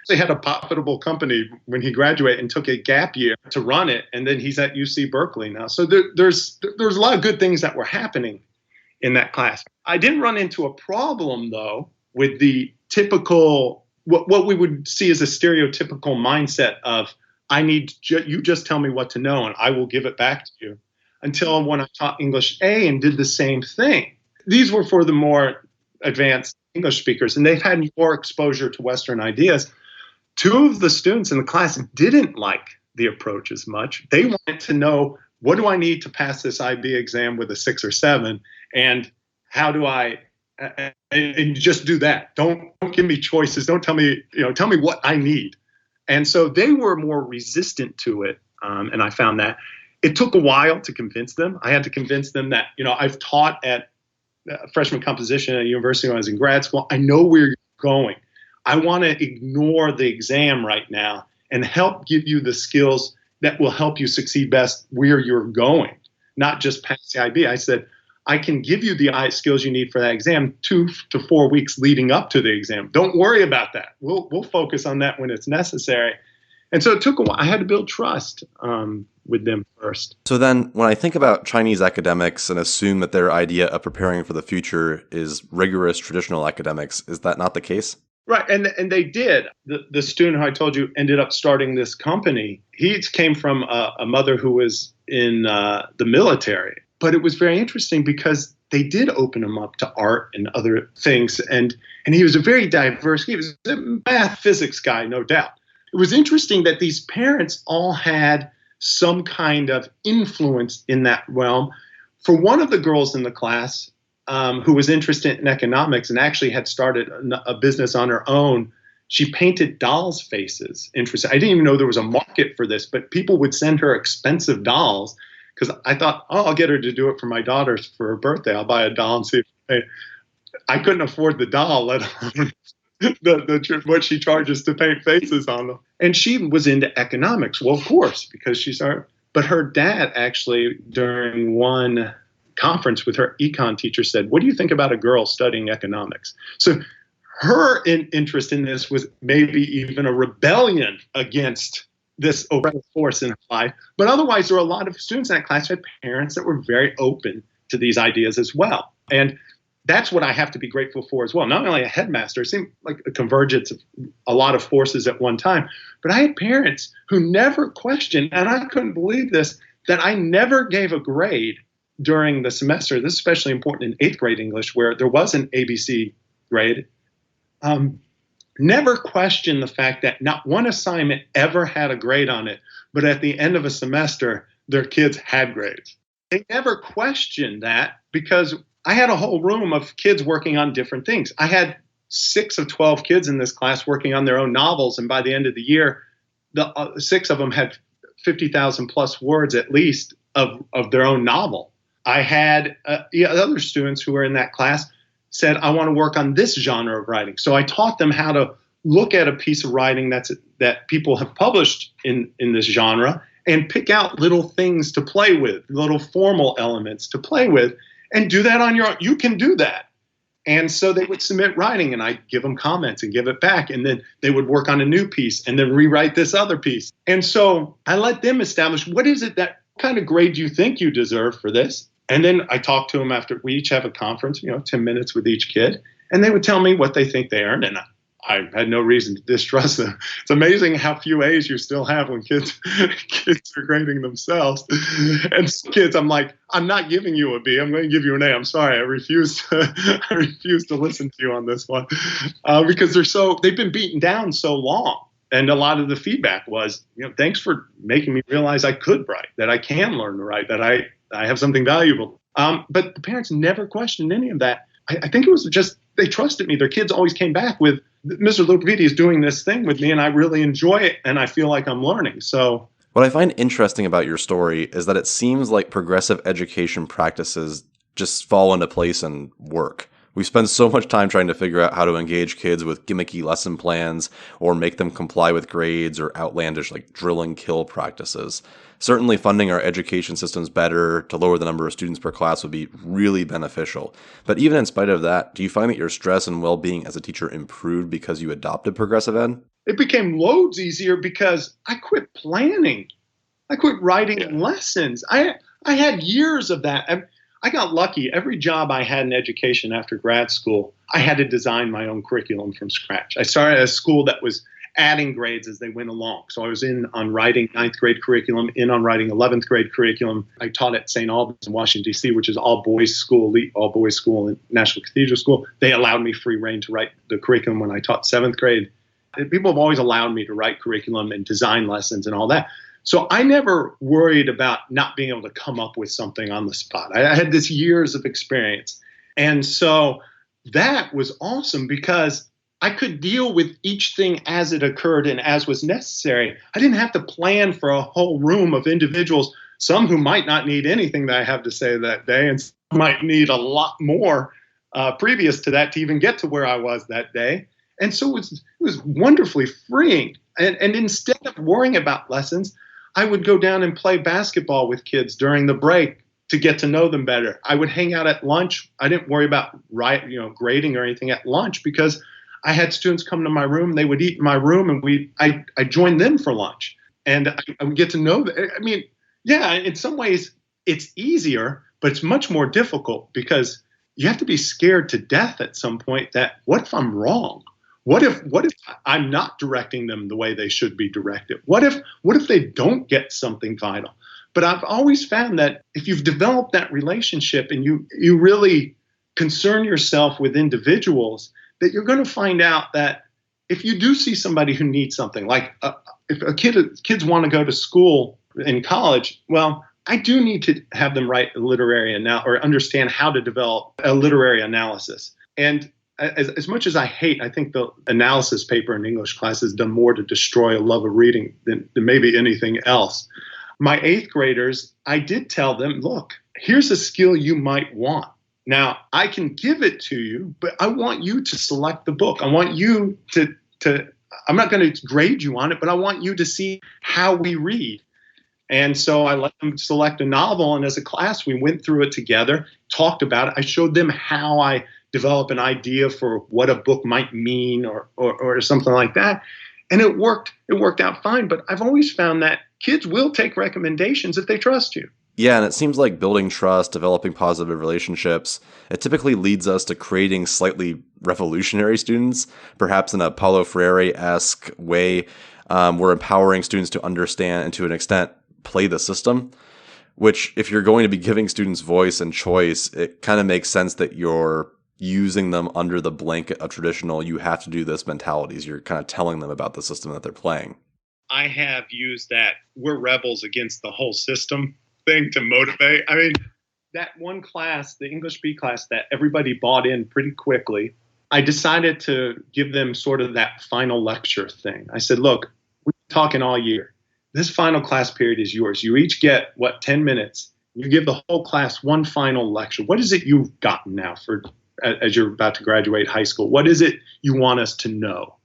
they had a profitable company when he graduated and took a gap year to run it. And then he's at UC Berkeley now. So there's a lot of good things that were happening in that class. I didn't run into a problem, though, with the typical, what we would see as a stereotypical mindset of, I need you just tell me what to know and I will give it back to you, until when I taught English A and did the same thing. These were for the more advanced English speakers, and they've had more exposure to Western ideas. 2 of the students in the class didn't like the approach as much. They wanted to know, what do I need to pass this IB exam with a 6 or 7? And how do I, and just do that. Don't give me choices. Don't tell me, tell me what I need. And so they were more resistant to it. And I found that it took a while to convince them. I had to convince them that, I've taught at freshman composition at a university when I was in grad school. I know where you're going. I want to ignore the exam right now and help give you the skills that will help you succeed best where you're going, not just pass the IB. I said, I can give you the skills you need for that exam 2 to 4 weeks leading up to the exam. Don't worry about that. We'll focus on that when it's necessary. And so it took a while. I had to build trust with them first. So then when I think about Chinese academics and assume that their idea of preparing for the future is rigorous traditional academics, is that not the case? Right. And they did. The student who I told you ended up starting this company. He came from a mother who was in the military. But it was very interesting because they did open him up to art and other things. And he was a very diverse, he was a math physics guy, no doubt. It was interesting that these parents all had some kind of influence in that realm. For one of the girls in the class who was interested in economics and actually had started a business on her own, she painted dolls' faces. Interesting. I didn't even know there was a market for this, but people would send her expensive dolls. Because I thought, oh, I'll get her to do it for my daughter for her birthday. I'll buy a doll and see if I couldn't afford the doll, let alone what she charges to paint faces on them. And she was into economics. Well, of course, because she started. But her dad actually, during one conference with her econ teacher, said, what do you think about a girl studying economics? So her interest in this was maybe even a rebellion against this oppressive force in her life. But otherwise, there were a lot of students in that class who had parents that were very open to these ideas as well. And that's what I have to be grateful for as well. Not only a headmaster, it seemed like a convergence of a lot of forces at one time, but I had parents who never questioned, and I couldn't believe this, that I never gave a grade during the semester. This is especially important in 8th grade English, where there was an ABC grade. Never questioned the fact that not one assignment ever had a grade on it, but at the end of a semester, their kids had grades. They never questioned that because I had a whole room of kids working on different things. I had 6 of 12 kids in this class working on their own novels, and by the end of the year, the 6 of them had 50,000 plus words at least of their own novel. I had other students who were in that class said, I want to work on this genre of writing. So I taught them how to look at a piece of writing that people have published in this genre and pick out little things to play with, little formal elements to play with, and do that on your own. You can do that. And so they would submit writing, and I'd give them comments and give it back. And then they would work on a new piece and then rewrite this other piece. And so I let them establish, what kind of grade do you think you deserve for this? And then I talked to them after. We each have a conference, 10 minutes with each kid. And they would tell me what they think they earned. And I had no reason to distrust them. It's amazing how few A's you still have when kids are grading themselves. And kids, I'm like, I'm not giving you a B. I'm going to give you an A. I'm sorry. I refuse to listen to you on this one because they've been beaten down so long. And a lot of the feedback was, thanks for making me realize I could write, that I can learn to write, that I have something valuable. But the parents never questioned any of that. I think it was just they trusted me. Their kids always came back with, Mr. Lupaviti is doing this thing with me, and I really enjoy it, and I feel like I'm learning. So what I find interesting about your story is that it seems like progressive education practices just fall into place and work. We spend so much time trying to figure out how to engage kids with gimmicky lesson plans or make them comply with grades or outlandish drill and kill practices. Certainly funding our education systems better to lower the number of students per class would be really beneficial. But even in spite of that, do you find that your stress and well-being as a teacher improved because you adopted progressive ed? It became loads easier because I quit planning. I quit writing lessons. I had years of that. I got lucky. Every job I had in education after grad school, I had to design my own curriculum from scratch. I started at a school that was adding grades as they went along. So I was in on writing 9th grade curriculum, in on writing 11th grade curriculum. I taught at St. Albans in Washington, D.C., which is all boys school, elite all boys school and National Cathedral School. They allowed me free reign to write the curriculum when I taught 7th grade. And people have always allowed me to write curriculum and design lessons and all that. So I never worried about not being able to come up with something on the spot. I had this years of experience. And so that was awesome because I could deal with each thing as it occurred and as was necessary. I didn't have to plan for a whole room of individuals, some who might not need anything that I have to say that day, and some might need a lot more previous to that to even get to where I was that day. And so it was wonderfully freeing. And instead of worrying about lessons, I would go down and play basketball with kids during the break to get to know them better. I would hang out at lunch. I didn't worry about grading or anything at lunch because I had students come to my room. They would eat in my room, and I joined them for lunch, and I would get to know them. I mean, yeah, in some ways it's easier, but it's much more difficult because you have to be scared to death at some point that what if I'm wrong? What if I'm not directing them the way they should be directed? What if they don't get something vital? But I've always found that if you've developed that relationship and you really concern yourself with individuals, that you're going to find out that if you do see somebody who needs something, like if kids want to go to school in college, well, I do need to have them write a literary or understand how to develop a literary analysis. And as much as I think the analysis paper in English class has done more to destroy a love of reading than maybe anything else. My 8th graders, I did tell them, look, here's a skill you might want. Now, I can give it to you, but I want you to select the book. I want you to I'm not going to grade you on it, but I want you to see how we read. And so I let them select a novel, and as a class, we went through it together, talked about it. I showed them how I develop an idea for what a book might mean or something like that. And it worked out fine. But I've always found that kids will take recommendations if they trust you. Yeah, and it seems like building trust, developing positive relationships, it typically leads us to creating slightly revolutionary students, perhaps in a Paulo Freire-esque way. We're empowering students to understand and to an extent play the system, which if you're going to be giving students voice and choice, it kind of makes sense that you're using them under the blanket of traditional, you have to do this mentalities. You're kind of telling them about the system that they're playing. I have used that we're rebels against the whole system thing to motivate. I mean, that one class, the English B class that everybody bought in pretty quickly, I decided to give them sort of that final lecture thing. I said, look, we've been talking all year. This final class period is yours. You each get, 10 minutes. You give the whole class one final lecture. What is it you've gotten now as you're about to graduate high school? What is it you want us to know?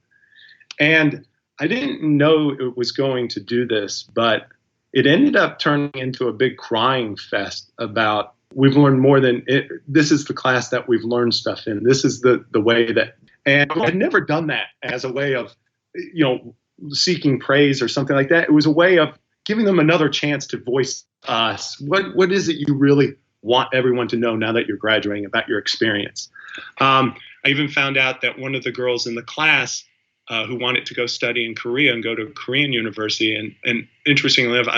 And I didn't know it was going to do this, but it ended up turning into a big crying fest about we've learned more than it. This is the class that we've learned stuff in. This is the way that, and I'd never done that as a way of, seeking praise or something like that. It was a way of giving them another chance to voice us. What is it you really want everyone to know now that you're graduating about your experience? I even found out that one of the girls in the class who wanted to go study in Korea and go to a Korean university. And interestingly enough,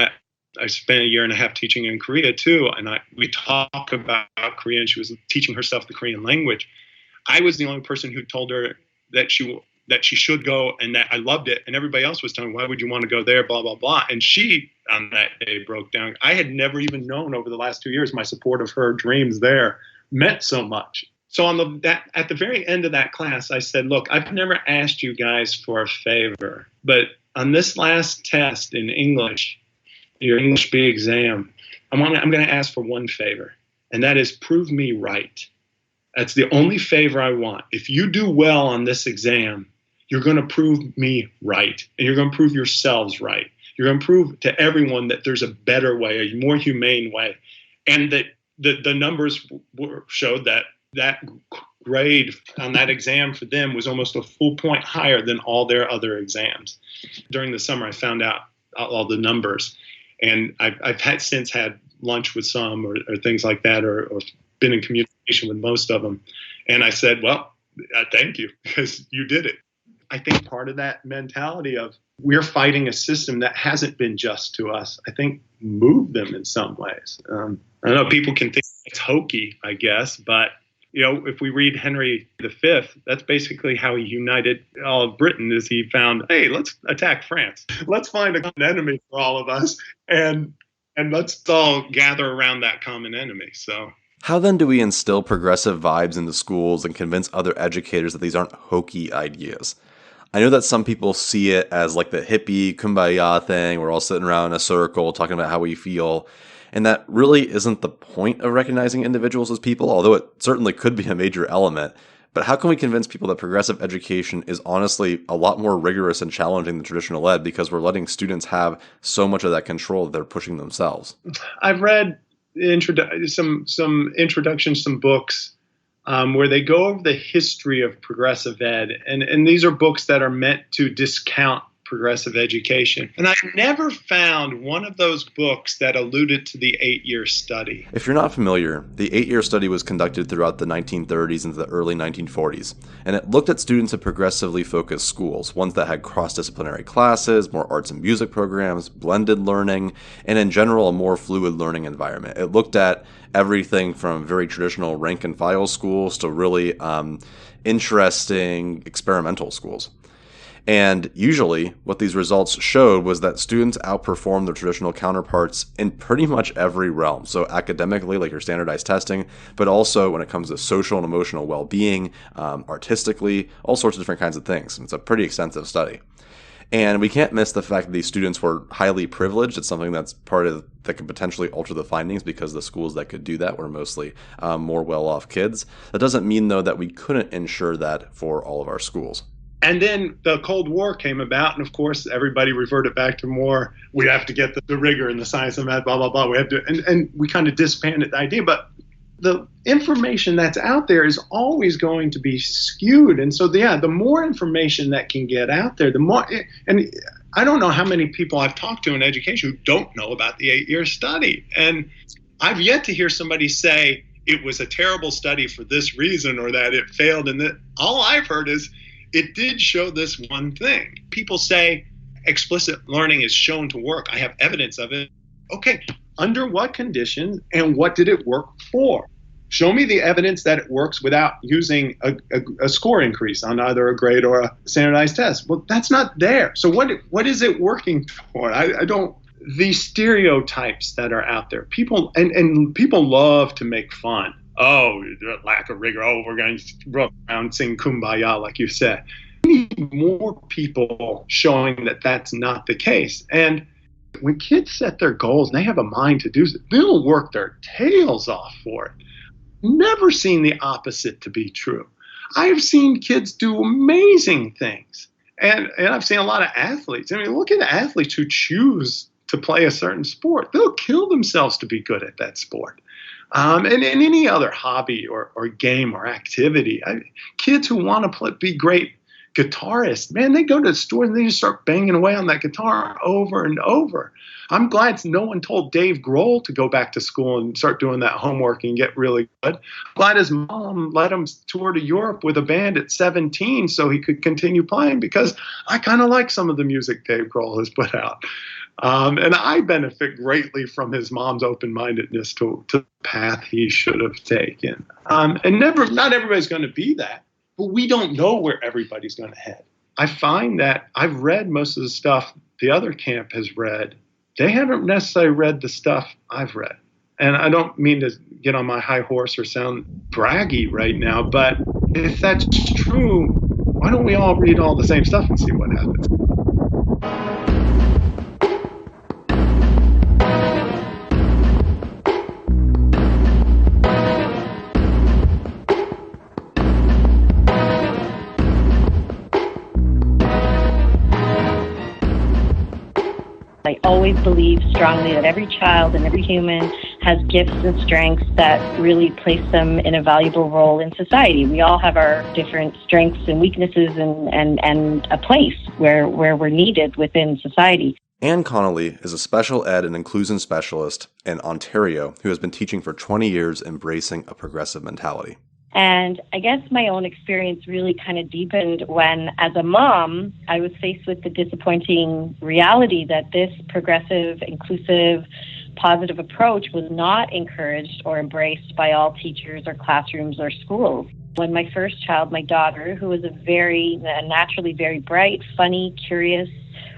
I spent a year and a half teaching in Korea too. And we talk about Korean. She was teaching herself the Korean language. I was the only person who told her that she should go and that I loved it. And everybody else was telling me, why would you want to go there, blah, blah, blah. And she, on that day, broke down. I had never even known over the last 2 years my support of her dreams there meant so much. So at the very end of that class, I said, look, I've never asked you guys for a favor, but on this last test in English, your English B exam, I'm going to ask for one favor, and that is prove me right. That's the only favor I want. If you do well on this exam, you're going to prove me right, and you're going to prove yourselves right. You're going to prove to everyone that there's a better way, a more humane way, and that the numbers showed that grade on that exam for them was almost a full point higher than all their other exams. During the summer, I found out all the numbers, and I've since had lunch with some or things like that, or been in communication with most of them. And I said, well, thank you, because you did it. I think part of that mentality of we're fighting a system that hasn't been just to us, I think moved them in some ways. I know people can think it's hokey, I guess, but if we read Henry V, that's basically how he united all of Britain, is he found, hey, let's attack France. Let's find a common enemy for all of us, and let's all gather around that common enemy. So how then do we instill progressive vibes into schools and convince other educators that these aren't hokey ideas? I know that some people see it as like the hippie kumbaya thing. We're all sitting around in a circle talking about how we feel. And that really isn't the point of recognizing individuals as people, although it certainly could be a major element. But how can we convince people that progressive education is honestly a lot more rigorous and challenging than traditional ed, because we're letting students have so much of that control that they're pushing themselves? I've read some introductions, some books where they go over the history of progressive ed. And these are books that are meant to discount progressive education. And I never found one of those books that alluded to the 8-year study. If you're not familiar, the 8-year study was conducted throughout the 1930s into the early 1940s, and it looked at students at progressively focused schools, ones that had cross-disciplinary classes, more arts and music programs, blended learning, and in general a more fluid learning environment. It looked at everything from very traditional rank and file schools to really interesting experimental schools. And usually what these results showed was that students outperformed their traditional counterparts in pretty much every realm. So academically, like your standardized testing, but also when it comes to social and emotional well-being, artistically, all sorts of different kinds of things. It's a pretty extensive study. And we can't miss the fact that these students were highly privileged. It's something that's part of that could potentially alter the findings, because the schools that could do that were mostly more well-off kids. That doesn't mean, though, that we couldn't ensure that for all of our schools. And then the Cold War came about, and of course, everybody reverted back to more, we have to get the rigor in the science and math, blah, blah, blah. We have to, and we kind of disbanded the idea. But the information that's out there is always going to be skewed. And so, the more information that can get out there, the more, and I don't know how many people I've talked to in education who don't know about the 8-year study. And I've yet to hear somebody say it was a terrible study for this reason or that it failed. And that all I've heard is, it did show this one thing. People say explicit learning is shown to work. I have evidence of it. Okay, under what conditions and what did it work for? Show me the evidence that it works without using a score increase on either a grade or a standardized test. Well, that's not there. So what is it working for? I don't. These stereotypes that are out there, people and people love to make fun. Oh, lack of rigor. Oh, we're going to run around and sing Kumbaya, like you said. We need more people showing that that's not the case. And when kids set their goals and they have a mind to do it, they'll work their tails off for it. Never seen the opposite to be true. I've seen kids do amazing things. And I've seen a lot of athletes. I mean, look at athletes who choose to play a certain sport. They'll kill themselves to be good at that sport. And any other hobby or game or activity. Kids who want to be great guitarists, man, they go to the store and they just start banging away on that guitar over and over. I'm glad no one told Dave Grohl to go back to school and start doing that homework and get really good. I'm glad his mom let him tour to Europe with a band at 17 so he could continue playing, because I kind of like some of the music Dave Grohl has put out. And I benefit greatly from his mom's open-mindedness to the path he should have taken. And not everybody's going to be that, but we don't know where everybody's going to head. I find that I've read most of the stuff the other camp has read. They haven't necessarily read the stuff I've read. And I don't mean to get on my high horse or sound braggy right now, but if that's true, why don't we all read all the same stuff and see what happens? I always believe strongly that every child and every human has gifts and strengths that really place them in a valuable role in society. We all have our different strengths and weaknesses and a place where we're needed within society. Anne Connolly is a special ed and inclusion specialist in Ontario who has been teaching for 20 years, embracing a progressive mentality. And I guess my own experience really kind of deepened when, as a mom, I was faced with the disappointing reality that this progressive, inclusive, positive approach was not encouraged or embraced by all teachers or classrooms or schools. When my first child, my daughter, who was a naturally very bright, funny, curious,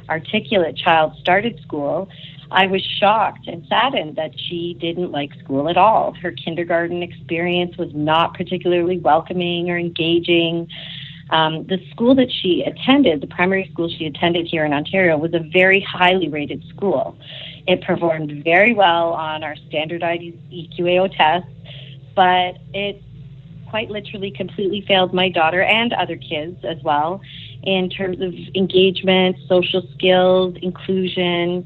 articulate child, started school, I was shocked and saddened that she didn't like school at all. Her kindergarten experience was not particularly welcoming or engaging. The school that she attended, the primary school she attended here in Ontario, was a very highly rated school. It performed very well on our standardized EQAO tests, but it quite literally completely failed my daughter and other kids as well in terms of engagement, social skills, inclusion,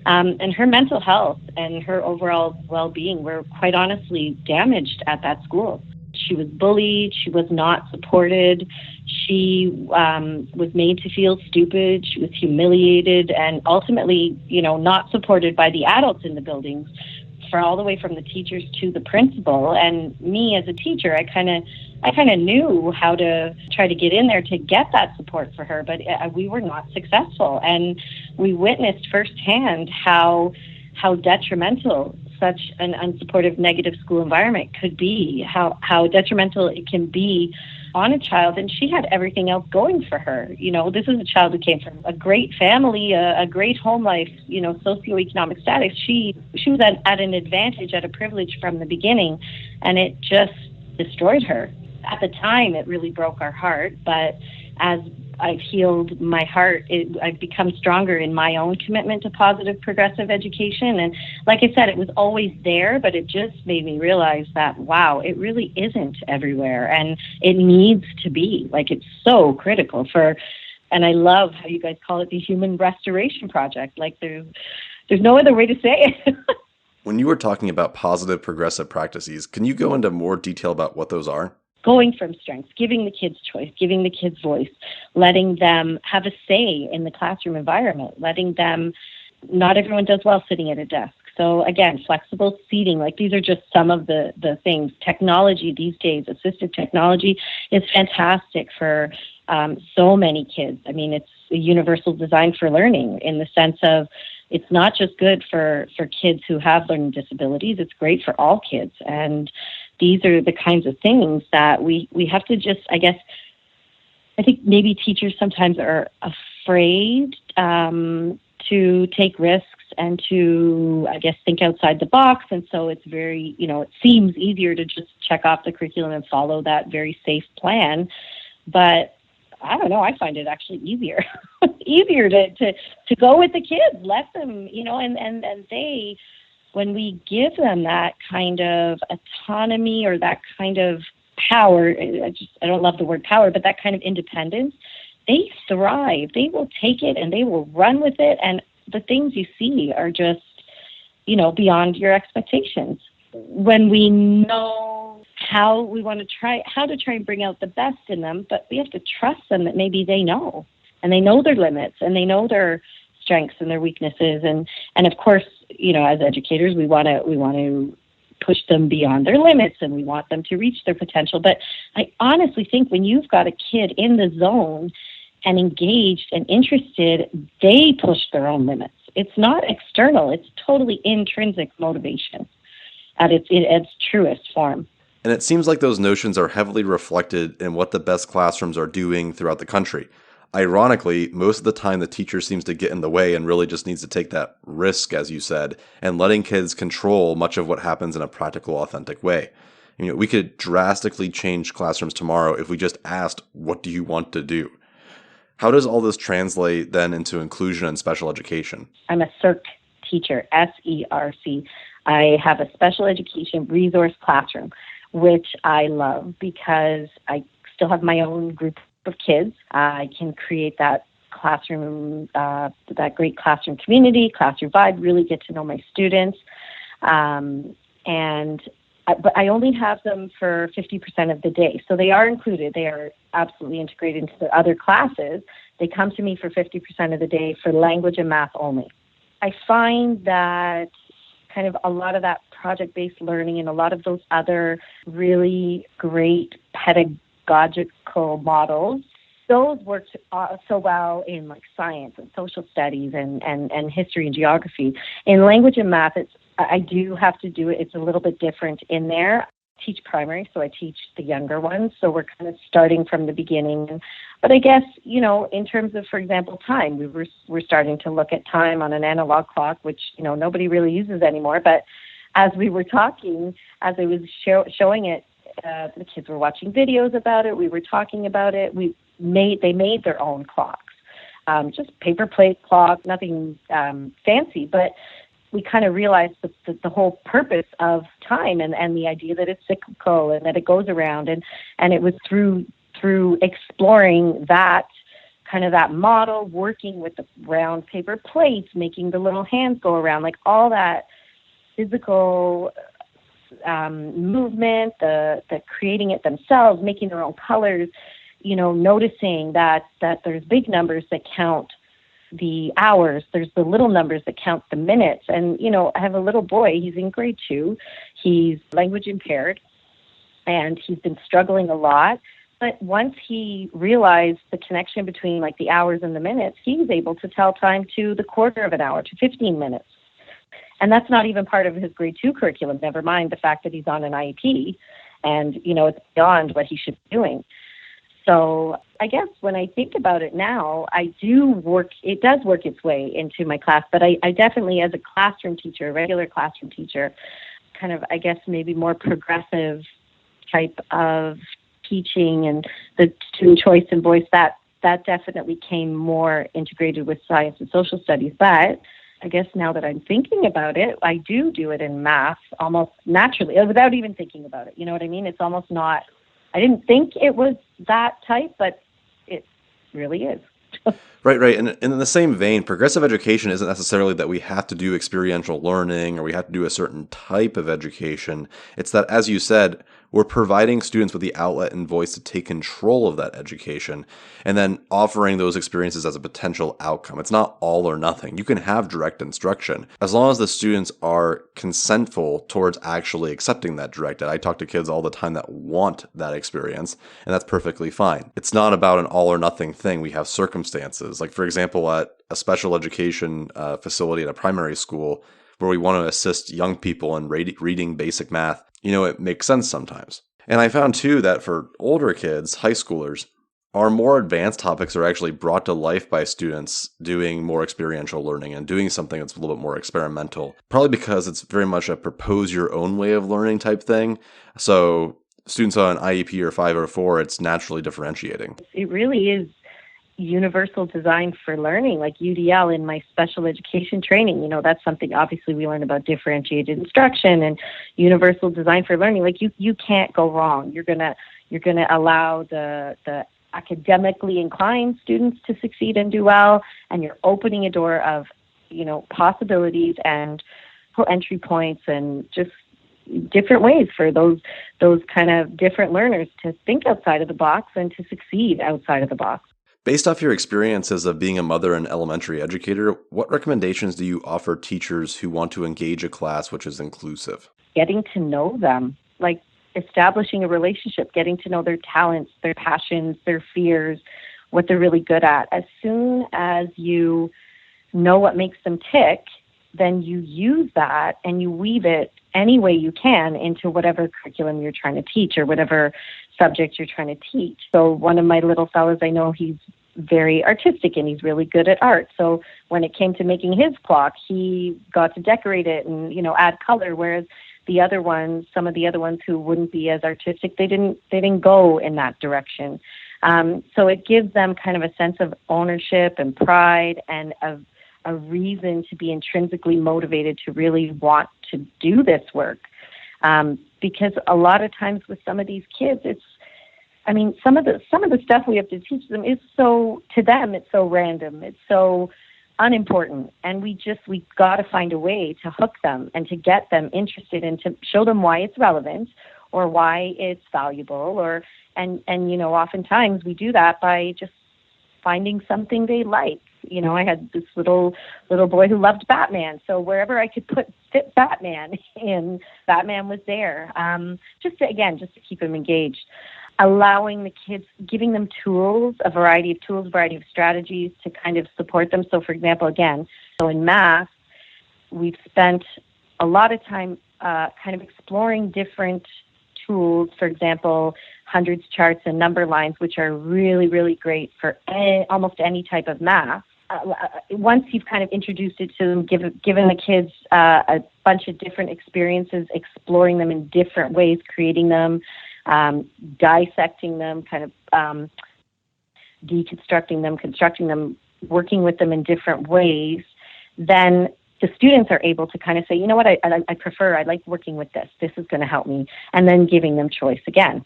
and her mental health and her overall well-being were quite honestly damaged at that school. She was bullied. She was not supported. She was made to feel stupid. She was humiliated and ultimately, not supported by the adults in the buildings, for all the way from the teachers to the principal. And me as a teacher, I kind of knew how to try to get in there to get that support for her, but we were not successful. And we witnessed firsthand how detrimental such an unsupportive, negative school environment could be, how detrimental it can be on a child. And she had everything else going for her. This is a child who came from a great family, a great home life, socioeconomic status. She was at an advantage, at a privilege from the beginning, and it just destroyed her. At the time, it really broke our heart, but as I've healed my heart, I've become stronger in my own commitment to positive, progressive education. And like I said, it was always there, but it just made me realize that, wow, it really isn't everywhere. And it needs to be. It's so critical and I love how you guys call it the Human Restoration Project. There's no other way to say it. When you were talking about positive, progressive practices, can you go into more detail about what those are? Going from strengths, giving the kids choice, giving the kids voice, letting them have a say in the classroom environment, letting them, not everyone does well sitting at a desk. So again, flexible seating, these are just some of the things. Technology these days, assistive technology is fantastic for so many kids. I mean, it's a universal design for learning in the sense of it's not just good for kids who have learning disabilities, it's great for all kids. And these are the kinds of things that we have to just, I think maybe teachers sometimes are afraid to take risks and to, think outside the box. And so it's very, it seems easier to just check off the curriculum and follow that very safe plan. But I don't know, I find it actually easier to go with the kids, let them, and they, when we give them that kind of autonomy or that kind of power, I don't love the word power, but that kind of independence, they thrive. They will take it and they will run with it. And the things you see are just, beyond your expectations. When we know how to try and bring out the best in them, but we have to trust them that maybe they know, and they know their limits and they know their strengths and their weaknesses. And of course, as educators, we want to push them beyond their limits and we want them to reach their potential. But I honestly think when you've got a kid in the zone and engaged and interested, they push their own limits. It's not external. It's totally intrinsic motivation at its truest form. And it seems like those notions are heavily reflected in what the best classrooms are doing throughout the country. Ironically, most of the time the teacher seems to get in the way and really just needs to take that risk, as you said, and letting kids control much of what happens in a practical, authentic way. We could drastically change classrooms tomorrow if we just asked, what do you want to do? How does all this translate then into inclusion and special education? I'm a SERC teacher, SERC. I have a special education resource classroom, which I love because I still have my own group of kids. I can create that classroom, that great classroom community, classroom vibe, really get to know my students. But I only have them for 50% of the day. So they are included. They are absolutely integrated into the other classes. They come to me for 50% of the day for language and math only. I find that kind of a lot of that project-based learning and a lot of those other really great pedagogical models, those work so well in science and social studies and history and geography. In language and math, I do have to do it. It's a little bit different in there. I teach primary, so I teach the younger ones. So we're kind of starting from the beginning. But I guess, in terms of, for example, time, we're starting to look at time on an analog clock, which, nobody really uses anymore. But as we were talking, as I was showing it, the kids were watching videos about it. We were talking about it. They made their own clocks, just paper plate clock, nothing fancy. But we kind of realized the whole purpose of time and the idea that it's cyclical and that it goes around. And it was through exploring that kind of that model, working with the round paper plates, making the little hands go around, like all that physical movement, the creating it themselves, making their own colors, noticing that there's big numbers that count the hours, there's the little numbers that count the minutes. And, I have a little boy, he's in grade 2, he's language impaired, and he's been struggling a lot. But once he realized the connection between like the hours and the minutes, he was able to tell time to the quarter of an hour, to 15 minutes. And that's not even part of his grade 2 curriculum, never mind the fact that he's on an IEP and, it's beyond what he should be doing. So I guess when I think about it now, it does work its way into my class, but I definitely, as a classroom teacher, a regular classroom teacher, kind of, I guess, maybe more progressive type of teaching and the student choice and voice, that definitely came more integrated with science and social studies. But I guess now that I'm thinking about it, I do it in math almost naturally, without even thinking about it. You know what I mean? It's almost not, I didn't think it was that type, but it really is. Right. And in the same vein, progressive education isn't necessarily that we have to do experiential learning or we have to do a certain type of education. It's that, as you said, we're providing students with the outlet and voice to take control of that education and then offering those experiences as a potential outcome. It's not all or nothing. You can have direct instruction as long as the students are consentful towards actually accepting that directed. I talk to kids all the time that want that experience, and that's perfectly fine. It's not about an all or nothing thing. We have circumstances. Like, for example, at a special education facility at a primary school where we want to assist young people in reading basic math, it makes sense sometimes. And I found too that for older kids, high schoolers, our more advanced topics are actually brought to life by students doing more experiential learning and doing something that's a little bit more experimental, probably because it's very much a propose your own way of learning type thing. So students on IEP or 504, it's naturally differentiating. It really is universal design for learning, like UDL in my special education training. That's something obviously we learn about differentiated instruction and universal design for learning. Like you can't go wrong. You're gonna allow the academically inclined students to succeed and do well, and you're opening a door of possibilities and entry points and just different ways for those kind of different learners to think outside of the box and to succeed outside of the box. Based off your experiences of being a mother and elementary educator, what recommendations do you offer teachers who want to engage a class which is inclusive? Getting to know them, like establishing a relationship, getting to know their talents, their passions, their fears, what they're really good at. As soon as you know what makes them tick, then you use that and you weave it any way you can into whatever curriculum you're trying to teach or whatever subject you're trying to teach. So one of my little fellows, I know he's very artistic and he's really good at art. So when it came to making his clock, he got to decorate it and, add color, whereas some of the other ones who wouldn't be as artistic, they didn't go in that direction. So it gives them kind of a sense of ownership and pride and a reason to be intrinsically motivated to really want to do this work. Because a lot of times with some of these kids, some of the stuff we have to teach them is to them, it's so random, it's so unimportant, and we got to find a way to hook them and to get them interested and to show them why it's relevant or why it's valuable, and oftentimes we do that by just finding something they like. I had this little boy who loved Batman, so wherever I could fit Batman in, Batman was there. Just to keep him engaged. Allowing the kids, giving them tools, a variety of strategies to kind of support them. So, for example, in math, we've spent a lot of time kind of exploring different tools, for example, hundreds charts and number lines, which are really, really great for almost any type of math. Once you've kind of introduced it to them, given the kids a bunch of different experiences, exploring them in different ways, creating them, dissecting them, kind of deconstructing them, constructing them, working with them in different ways, then the students are able to kind of say, you know what, I like working with this. This is going to help me. And then giving them choice again,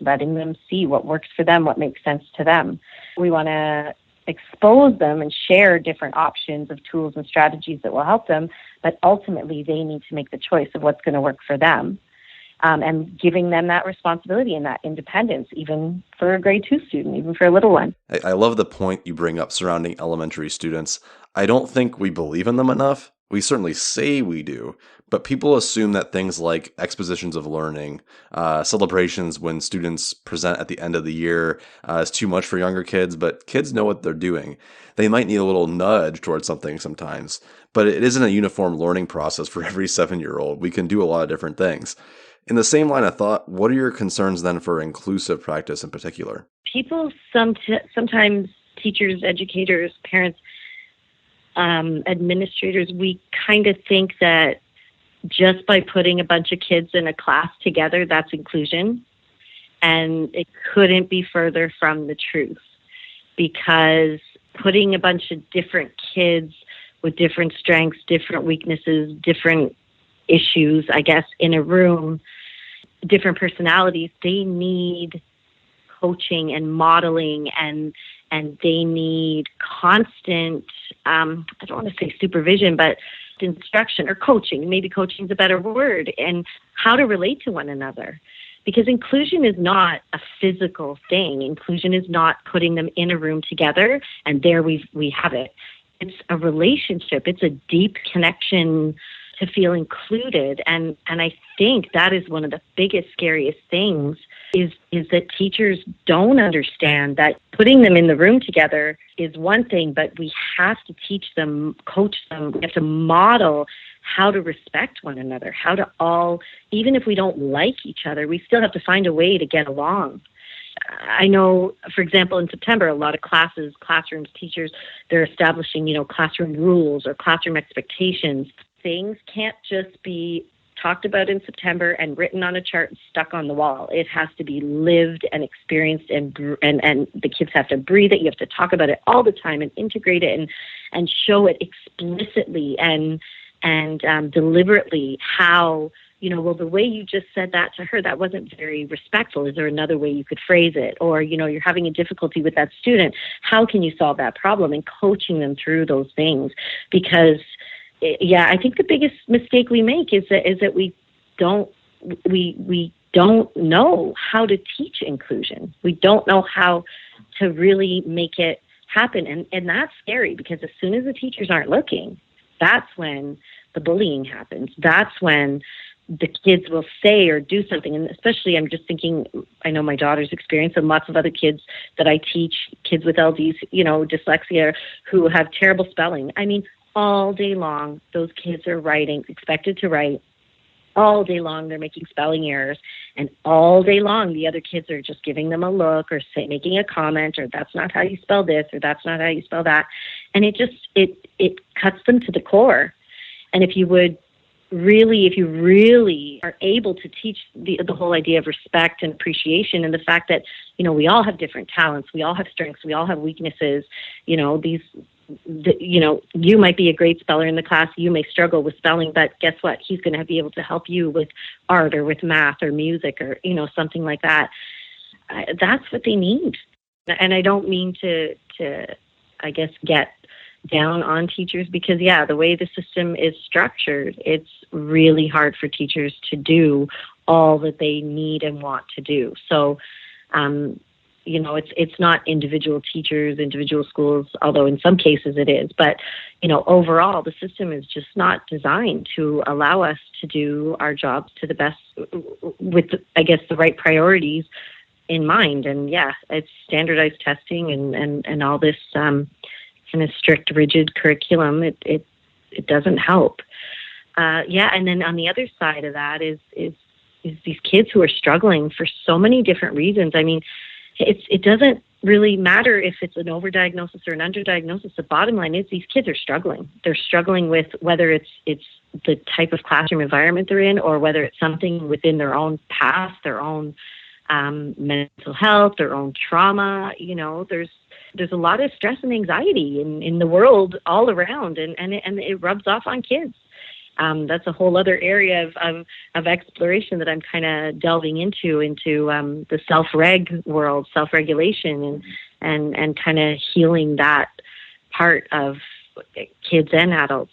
letting them see what works for them, what makes sense to them. We want to expose them and share different options of tools and strategies that will help them, but ultimately they need to make the choice of what's going to work for them. And giving them that responsibility and that independence, even for a grade 2 student, even for a little one. I love the point you bring up surrounding elementary students. I don't think we believe in them enough. We certainly say we do, but people assume that things like expositions of learning, celebrations when students present at the end of the year is too much for younger kids, but kids know what they're doing. They might need a little nudge towards something sometimes, but it isn't a uniform learning process for every 7-year-old. We can do a lot of different things. In the same line of thought, what are your concerns then for inclusive practice in particular? People sometimes, teachers, educators, parents, administrators, we kind of think that just by putting a bunch of kids in a class together, that's inclusion. And it couldn't be further from the truth, because putting a bunch of different kids with different strengths, different weaknesses, different issues, I guess, in a room, different personalities, they need coaching and modeling, and they need constant, I don't want to say supervision, but instruction or coaching. Maybe coaching is a better word, and how to relate to one another. Because inclusion is not a physical thing. Inclusion is not putting them in a room together and there we have it. It's a relationship. It's a deep connection to feel included. And I think that is one of the biggest, scariest things is that teachers don't understand that putting them in the room together is one thing, but we have to teach them, coach them, we have to model how to respect one another, how to all, even if we don't like each other, we still have to find a way to get along. I know, for example, in September, a lot of classrooms, teachers, they're establishing, classroom rules or classroom expectations. Things can't just be talked about in September and written on a chart and stuck on the wall. It has to be lived and experienced, and the kids have to breathe it. You have to talk about it all the time and integrate it and show it explicitly and deliberately how, well, the way you just said that to her, that wasn't very respectful. Is there another way you could phrase it? Or, you're having a difficulty with that student. How can you solve that problem? And coaching them through those things. Because, I think the biggest mistake we make is that we don't know how to teach inclusion. We don't know how to really make it happen. And that's scary, because as soon as the teachers aren't looking, that's when the bullying happens. That's when the kids will say or do something. And especially, I'm just thinking, I know my daughter's experience and lots of other kids that I teach, kids with LDs, dyslexia, who have terrible spelling. I mean, all day long, those kids are writing, expected to write. All day long, they're making spelling errors. And all day long, the other kids are just giving them a look or making a comment, or that's not how you spell this, or that's not how you spell that. And it cuts them to the core. And if you really are able to teach the whole idea of respect and appreciation, and the fact that, we all have different talents, we all have strengths, we all have weaknesses, you might be a great speller in the class, you may struggle with spelling, but guess what? He's going to be able to help you with art or with math or music or, something like that. That's what they need. And I don't mean to I guess, get down on teachers, because the way the system is structured, it's really hard for teachers to do all that they need and want to do. So, it's not individual teachers, individual schools, although in some cases it is. But, overall, the system is just not designed to allow us to do our jobs to the best with, I guess, the right priorities in mind. And, it's standardized testing and all this kind of strict, rigid curriculum. It doesn't help. And then on the other side of that is these kids who are struggling for so many different reasons. I mean, it doesn't really matter if it's an overdiagnosis or an underdiagnosis. The bottom line is these kids are struggling. They're struggling with whether it's the type of classroom environment they're in, or whether it's something within their own past, their own mental health, their own trauma. there's a lot of stress and anxiety in the world all around, and it rubs off on kids. That's a whole other area of exploration that I'm kind of delving into the self-reg world, self-regulation, and kind of healing that part of kids and adults.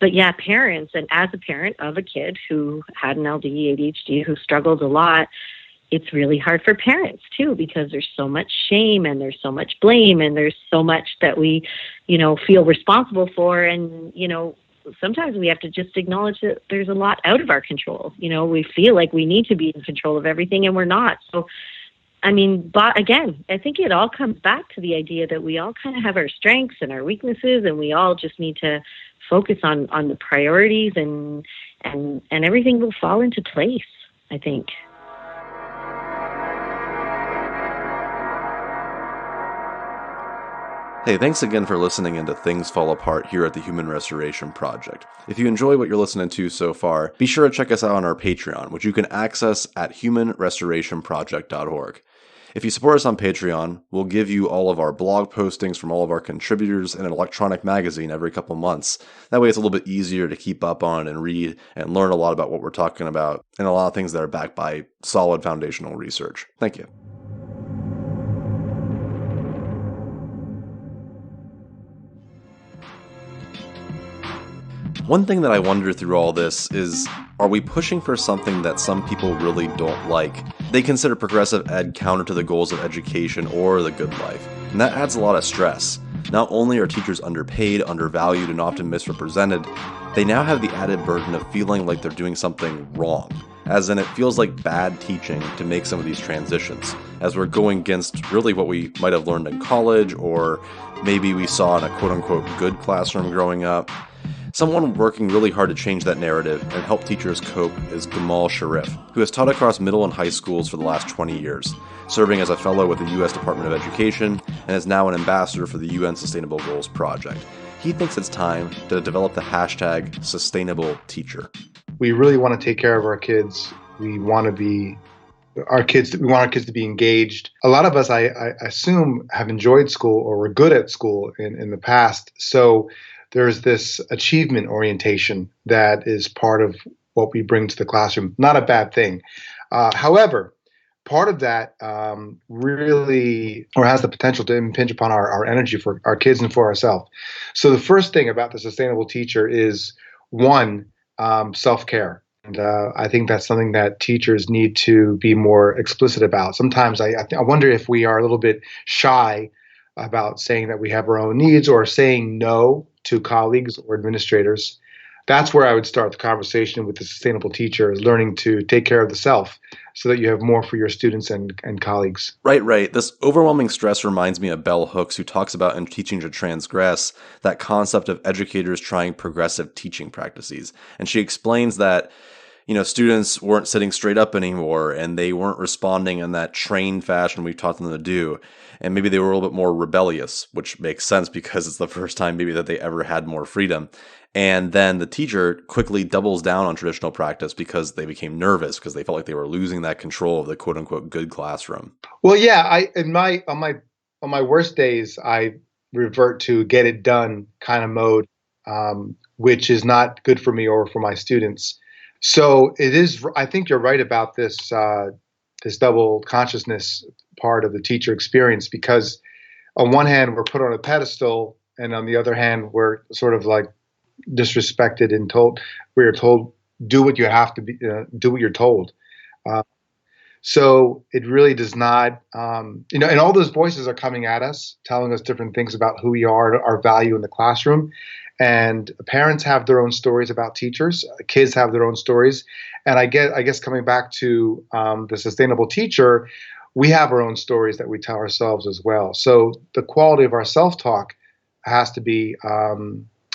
But yeah, parents, and as a parent of a kid who had an LD, ADHD, who struggled a lot, it's really hard for parents too, because there's so much shame and there's so much blame and there's so much that we, feel responsible for. And, sometimes we have to just acknowledge that there's a lot out of our control. We feel like we need to be in control of everything and we're not. So, but again, I think it all comes back to the idea that we all kind of have our strengths and our weaknesses, and we all just need to focus on the priorities, and everything will fall into place, I think. Hey, thanks again for listening into Things Fall Apart here at the Human Restoration Project. If you enjoy what you're listening to so far, be sure to check us out on our Patreon, which you can access at humanrestorationproject.org. If you support us on Patreon, we'll give you all of our blog postings from all of our contributors in an electronic magazine every couple months. That way it's a little bit easier to keep up on and read and learn a lot about what we're talking about, and a lot of things that are backed by solid foundational research. Thank you. One thing that I wonder through all this is, are we pushing for something that some people really don't like? They consider progressive ed counter to the goals of education or the good life, and that adds a lot of stress. Not only are teachers underpaid, undervalued, and often misrepresented, they now have the added burden of feeling like they're doing something wrong, as in it feels like bad teaching to make some of these transitions, as we're going against really what we might have learned in college, or maybe we saw in a quote-unquote good classroom growing up. Someone working really hard to change that narrative and help teachers cope is Gumbay, who has taught across middle and high schools for the last 20 years, serving as a fellow with the U.S. Department of Education, and is now an ambassador for the UN Sustainable Goals Project. He thinks it's time to develop the hashtag #SustainableTeacher. We really want to take care of our kids. We want our kids to be engaged. A lot of us, I assume, have enjoyed school or were good at school in the past. So there's this achievement orientation that is part of what we bring to the classroom. Not a bad thing. However, part of that really, or has the potential to impinge upon our energy for our kids and for ourselves. So the first thing about the sustainable teacher is, one, self-care. And I think that's something that teachers need to be more explicit about. Sometimes I wonder if we are a little bit shy about saying that we have our own needs, or saying no to colleagues or administrators. That's where I would start the conversation with the sustainable teacher, is learning to take care of the self so that you have more for your students and colleagues. Right. This overwhelming stress reminds me of Bell Hooks, who talks about in Teaching to Transgress that concept of educators trying progressive teaching practices. And she explains that students weren't sitting straight up anymore, and they weren't responding in that trained fashion we taught them to do. And maybe they were a little bit more rebellious, which makes sense because it's the first time maybe that they ever had more freedom. And then the teacher quickly doubles down on traditional practice because they became nervous, because they felt like they were losing that control of the quote unquote good classroom. Well, yeah, on my worst days, I revert to get it done kind of mode, which is not good for me or for my students. So it is. I think you're right about this double consciousness part of the teacher experience, because on one hand we're put on a pedestal, and on the other hand we're sort of like disrespected and we are told do what you have to do what you're told. So it really does not, and all those voices are coming at us, telling us different things about who we are, our value in the classroom. And parents have their own stories about teachers. Kids have their own stories. And I guess coming back to the sustainable teacher, we have our own stories that we tell ourselves as well. So the quality of our self-talk has to be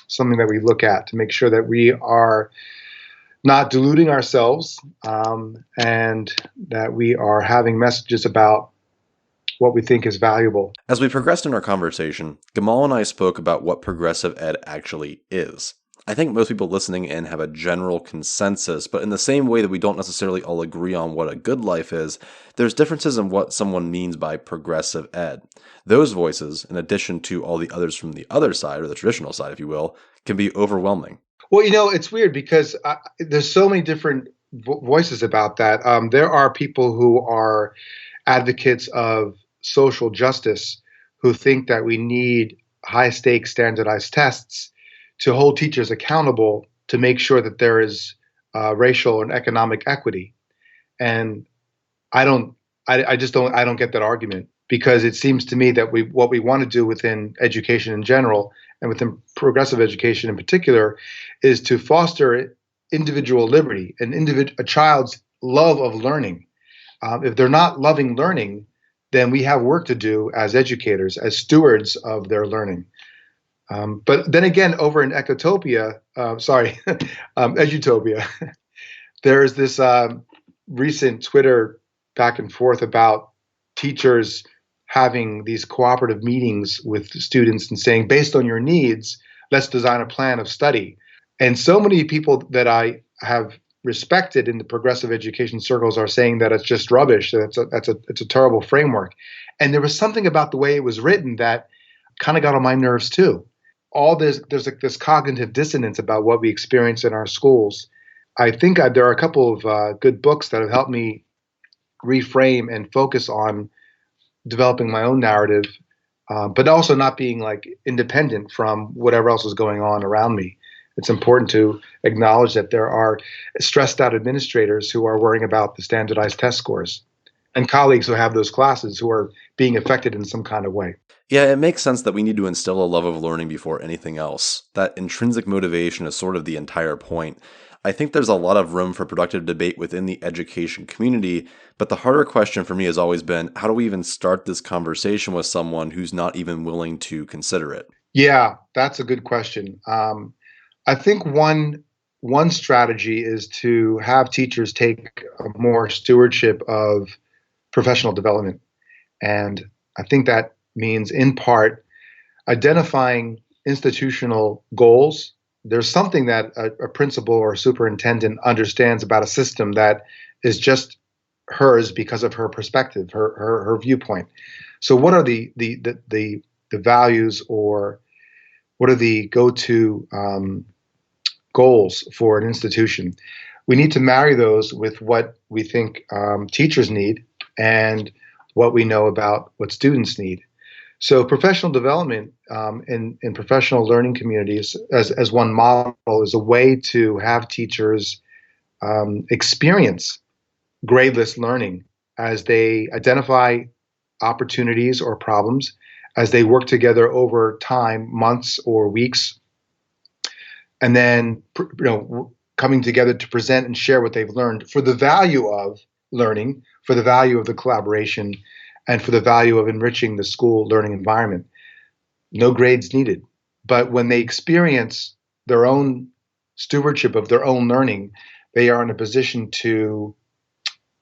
something that we look at to make sure that we are not deluding ourselves, and that we are having messages about what we think is valuable. As we progressed in our conversation, Gamal and I spoke about what progressive ed actually is. I think most people listening in have a general consensus, but in the same way that we don't necessarily all agree on what a good life is, there's differences in what someone means by progressive ed. Those voices, in addition to all the others from the other side, or the traditional side, if you will, can be overwhelming. Well, it's weird because there's so many different voices about that. There are people who are advocates of social justice who think that we need high stakes standardized tests to hold teachers accountable to make sure that there is racial and economic equity. And I just don't get that argument, because it seems to me that what we want to do within education in general and within progressive education in particular is to foster individual liberty and a child's love of learning. If they're not loving learning, then we have work to do as educators, as stewards of their learning. But then again, over in Edutopia, there's this recent Twitter back and forth about teachers having these cooperative meetings with students and saying, based on your needs, let's design a plan of study. And so many people that I have respected in the progressive education circles are saying that it's just rubbish, that it's a terrible framework. And there was something about the way it was written that kind of got on my nerves too. There's like this cognitive dissonance about what we experience in our schools. I think there are a couple of good books that have helped me reframe and focus on developing my own narrative, but also not being like independent from whatever else is going on around me. It's important to acknowledge that there are stressed out administrators who are worrying about the standardized test scores, and colleagues who have those classes who are being affected in some kind of way. Yeah, it makes sense that we need to instill a love of learning before anything else. That intrinsic motivation is sort of the entire point. I think there's a lot of room for productive debate within the education community, but the harder question for me has always been, how do we even start this conversation with someone who's not even willing to consider it? Yeah, that's a good question. I think one strategy is to have teachers take a more stewardship of professional development. And I think that means, in part, identifying institutional goals. There's something that a principal or a superintendent understands about a system that is just hers because of her perspective, her viewpoint. So what are the values, or what are the go-to goals for an institution? We need to marry those with what we think teachers need and what we know about what students need. So professional development in professional learning communities as one model is a way to have teachers experience gradeless learning as they identify opportunities or problems, as they work together over time, months or weeks, and then coming together to present and share what they've learned for the value of learning, for the value of the collaboration, and for the value of enriching the school learning environment. No grades needed. But when they experience their own stewardship of their own learning, they are in a position to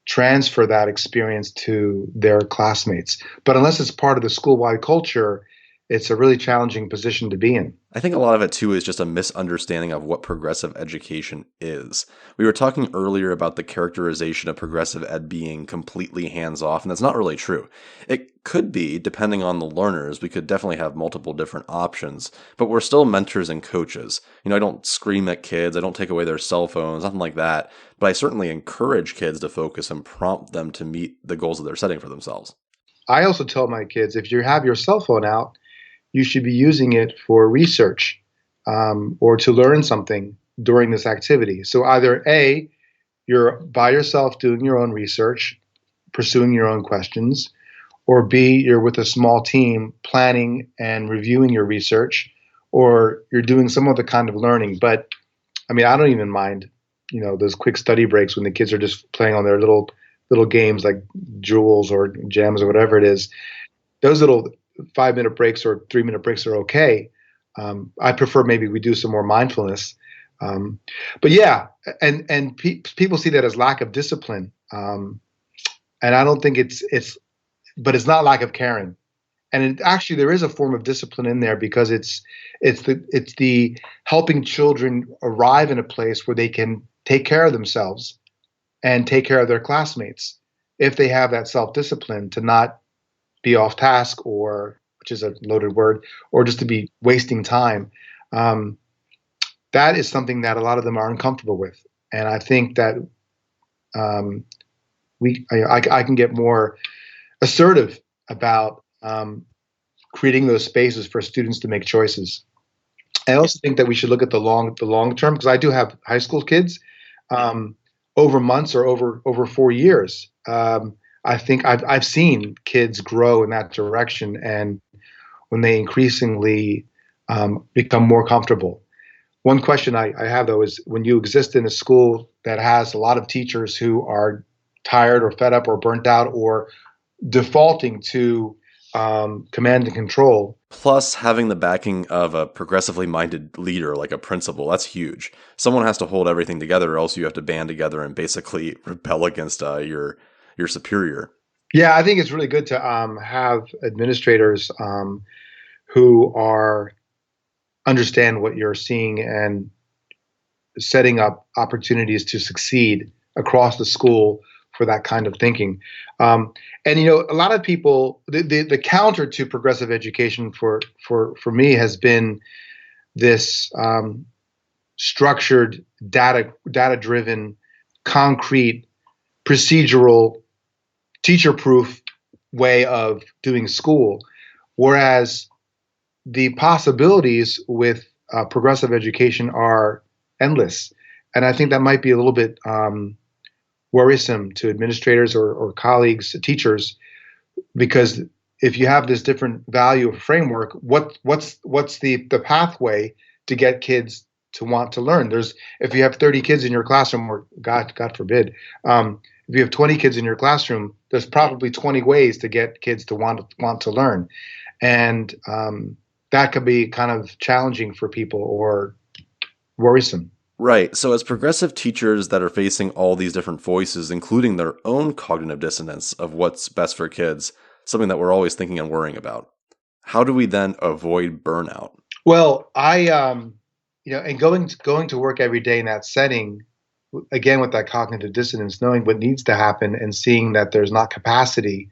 transfer that experience to their classmates. But unless it's part of the school-wide culture, it's a really challenging position to be in. I think a lot of it, too, is just a misunderstanding of what progressive education is. We were talking earlier about the characterization of progressive ed being completely hands-off, and that's not really true. It could be, depending on the learners. We could definitely have multiple different options, but we're still mentors and coaches. I don't scream at kids, I don't take away their cell phones, nothing like that, but I certainly encourage kids to focus and prompt them to meet the goals that they're setting for themselves. I also tell my kids, if you have your cell phone out, you should be using it for research or to learn something during this activity. So either A, you're by yourself doing your own research, pursuing your own questions, or B, you're with a small team planning and reviewing your research, or you're doing some other kind of learning. But I mean, I don't even mind, those quick study breaks when the kids are just playing on their little games like Jewels or Gems or whatever it is. Those little 5-minute breaks or 3-minute breaks are okay. I prefer maybe we do some more mindfulness. But yeah, and people see that as lack of discipline. And I don't think but it's not lack of caring. actually there is a form of discipline in there because it's the helping children arrive in a place where they can take care of themselves and take care of their classmates if they have that self-discipline to not be off task, or, which is a loaded word, or just to be wasting time. That is something that a lot of them are uncomfortable with. And I think that I can get more assertive about creating those spaces for students to make choices. I also think that we should look at the long term, because I do have high school kids, over months or over 4 years. I think I've seen kids grow in that direction, and when they increasingly become more comfortable. One question I have, though, is when you exist in a school that has a lot of teachers who are tired or fed up or burnt out or defaulting to command and control. Plus, having the backing of a progressively minded leader like a principal, that's huge. Someone has to hold everything together, or else you have to band together and basically rebel against your superior. Yeah, I think it's really good to have administrators who understand what you're seeing and setting up opportunities to succeed across the school for that kind of thinking. And a lot of people, the counter to progressive education for me has been this structured, data-driven, concrete, procedural, teacher-proof way of doing school, whereas the possibilities with progressive education are endless. And I think that might be a little bit worrisome to administrators or colleagues, teachers, because if you have this different value framework, what's the pathway to get kids to want to learn? If you have 30 kids in your classroom, or God forbid, if you have 20 kids in your classroom, there's probably 20 ways to get kids to want to learn, and that could be kind of challenging for people or worrisome. Right. So as progressive teachers that are facing all these different voices, including their own cognitive dissonance of what's best for kids, something that we're always thinking and worrying about, how do we then avoid burnout? Well, and going to work every day in that setting, again, with that cognitive dissonance, knowing what needs to happen and seeing that there's not capacity,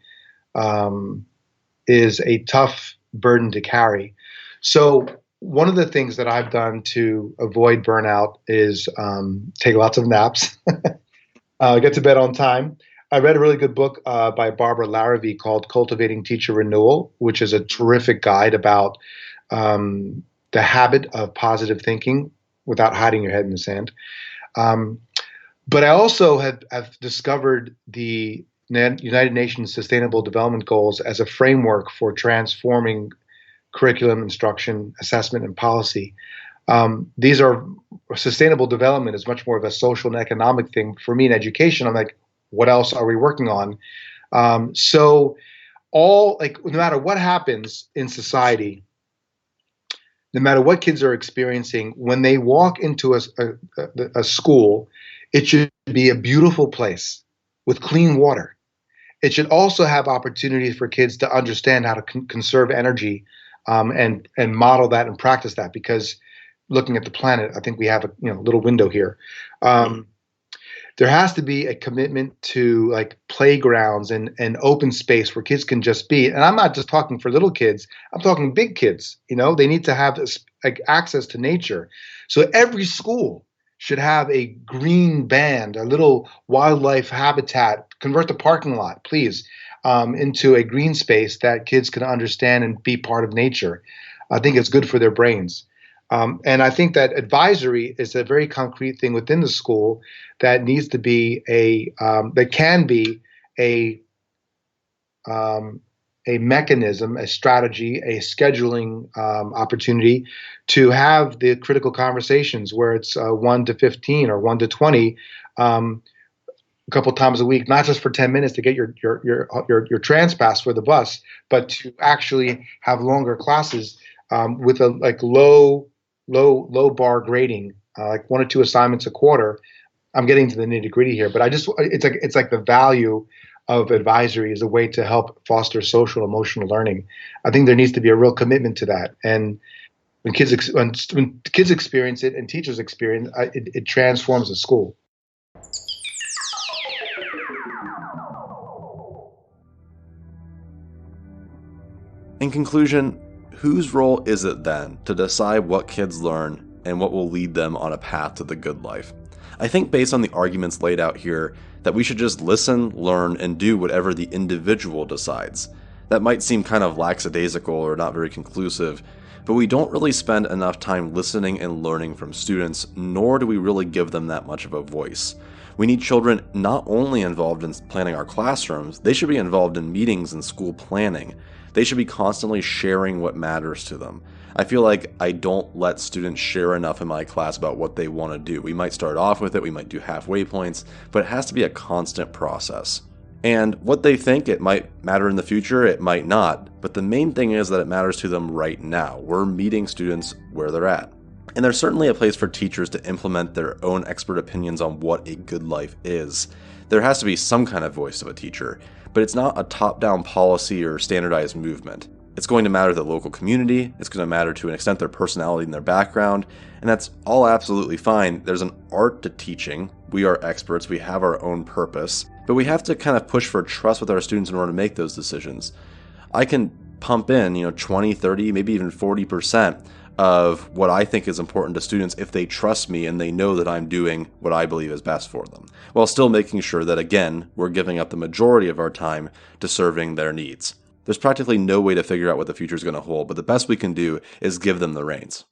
is a tough burden to carry. So one of the things that I've done to avoid burnout is take lots of naps, get to bed on time. I read a really good book by Barbara Larrabee called Cultivating Teacher Renewal, which is a terrific guide about the habit of positive thinking without hiding your head in the sand. But I also have discovered the United Nations Sustainable Development Goals as a framework for transforming curriculum, instruction, assessment, and policy. These are sustainable development is much more of a social and economic thing. For me in education, I'm like, what else are we working on? So no matter what happens in society, no matter what kids are experiencing, when they walk into a school, it should be a beautiful place with clean water. It should also have opportunities for kids to understand how to conserve energy, and model that and practice that, because looking at the planet, I think we have a little window here. There has to be a commitment to like playgrounds and open space where kids can just be. And I'm not just talking for little kids. I'm talking big kids. They need to have access to nature. So every school should have a green band, a little wildlife habitat. Convert the parking lot, please, into a green space that kids can understand and be part of nature. I think it's good for their brains. And I think that advisory is a very concrete thing within the school that needs to be that can be a mechanism, a strategy, a scheduling opportunity to have the critical conversations where it's 1 to 15 or 1 to 20 a couple times a week, not just for 10 minutes to get your trans pass for the bus, but to actually have longer classes with a low bar grading, like 1 or 2 assignments a quarter. I'm getting to the nitty gritty here, but it's like the value of advisory as a way to help foster social emotional learning. I think there needs to be a real commitment to that. And when kids experience it and teachers experience it, it transforms the school. In conclusion, whose role is it then to decide what kids learn and what will lead them on a path to the good life? I think based on the arguments laid out here that we should just listen, learn, and do whatever the individual decides. That might seem kind of lackadaisical or not very conclusive, but we don't really spend enough time listening and learning from students, nor do we really give them that much of a voice. We need children not only involved in planning our classrooms, they should be involved in meetings and school planning. They should be constantly sharing what matters to them. I feel like I don't let students share enough in my class about what they want to do. We might start off with it, we might do halfway points, but it has to be a constant process. And what they think, it might matter in the future, it might not, but the main thing is that it matters to them right now. We're meeting students where they're at. And there's certainly a place for teachers to implement their own expert opinions on what a good life is. There has to be some kind of voice of a teacher, but it's not a top-down policy or standardized movement. It's going to matter to the local community, it's going to matter to an extent their personality and their background, and that's all absolutely fine. There's an art to teaching. We are experts, we have our own purpose, but we have to kind of push for trust with our students in order to make those decisions. I can pump in, 20, 30, maybe even 40% of what I think is important to students if they trust me and they know that I'm doing what I believe is best for them, while still making sure that, again, we're giving up the majority of our time to serving their needs. There's practically no way to figure out what the future is going to hold, but the best we can do is give them the reins.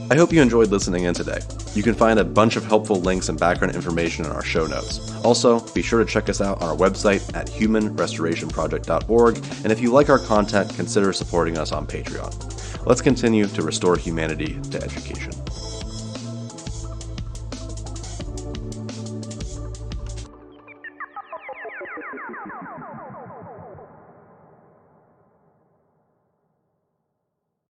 I hope you enjoyed listening in today. You can find a bunch of helpful links and background information in our show notes. Also, be sure to check us out on our website at humanrestorationproject.org, and if you like our content, consider supporting us on Patreon. Let's continue to restore humanity to education.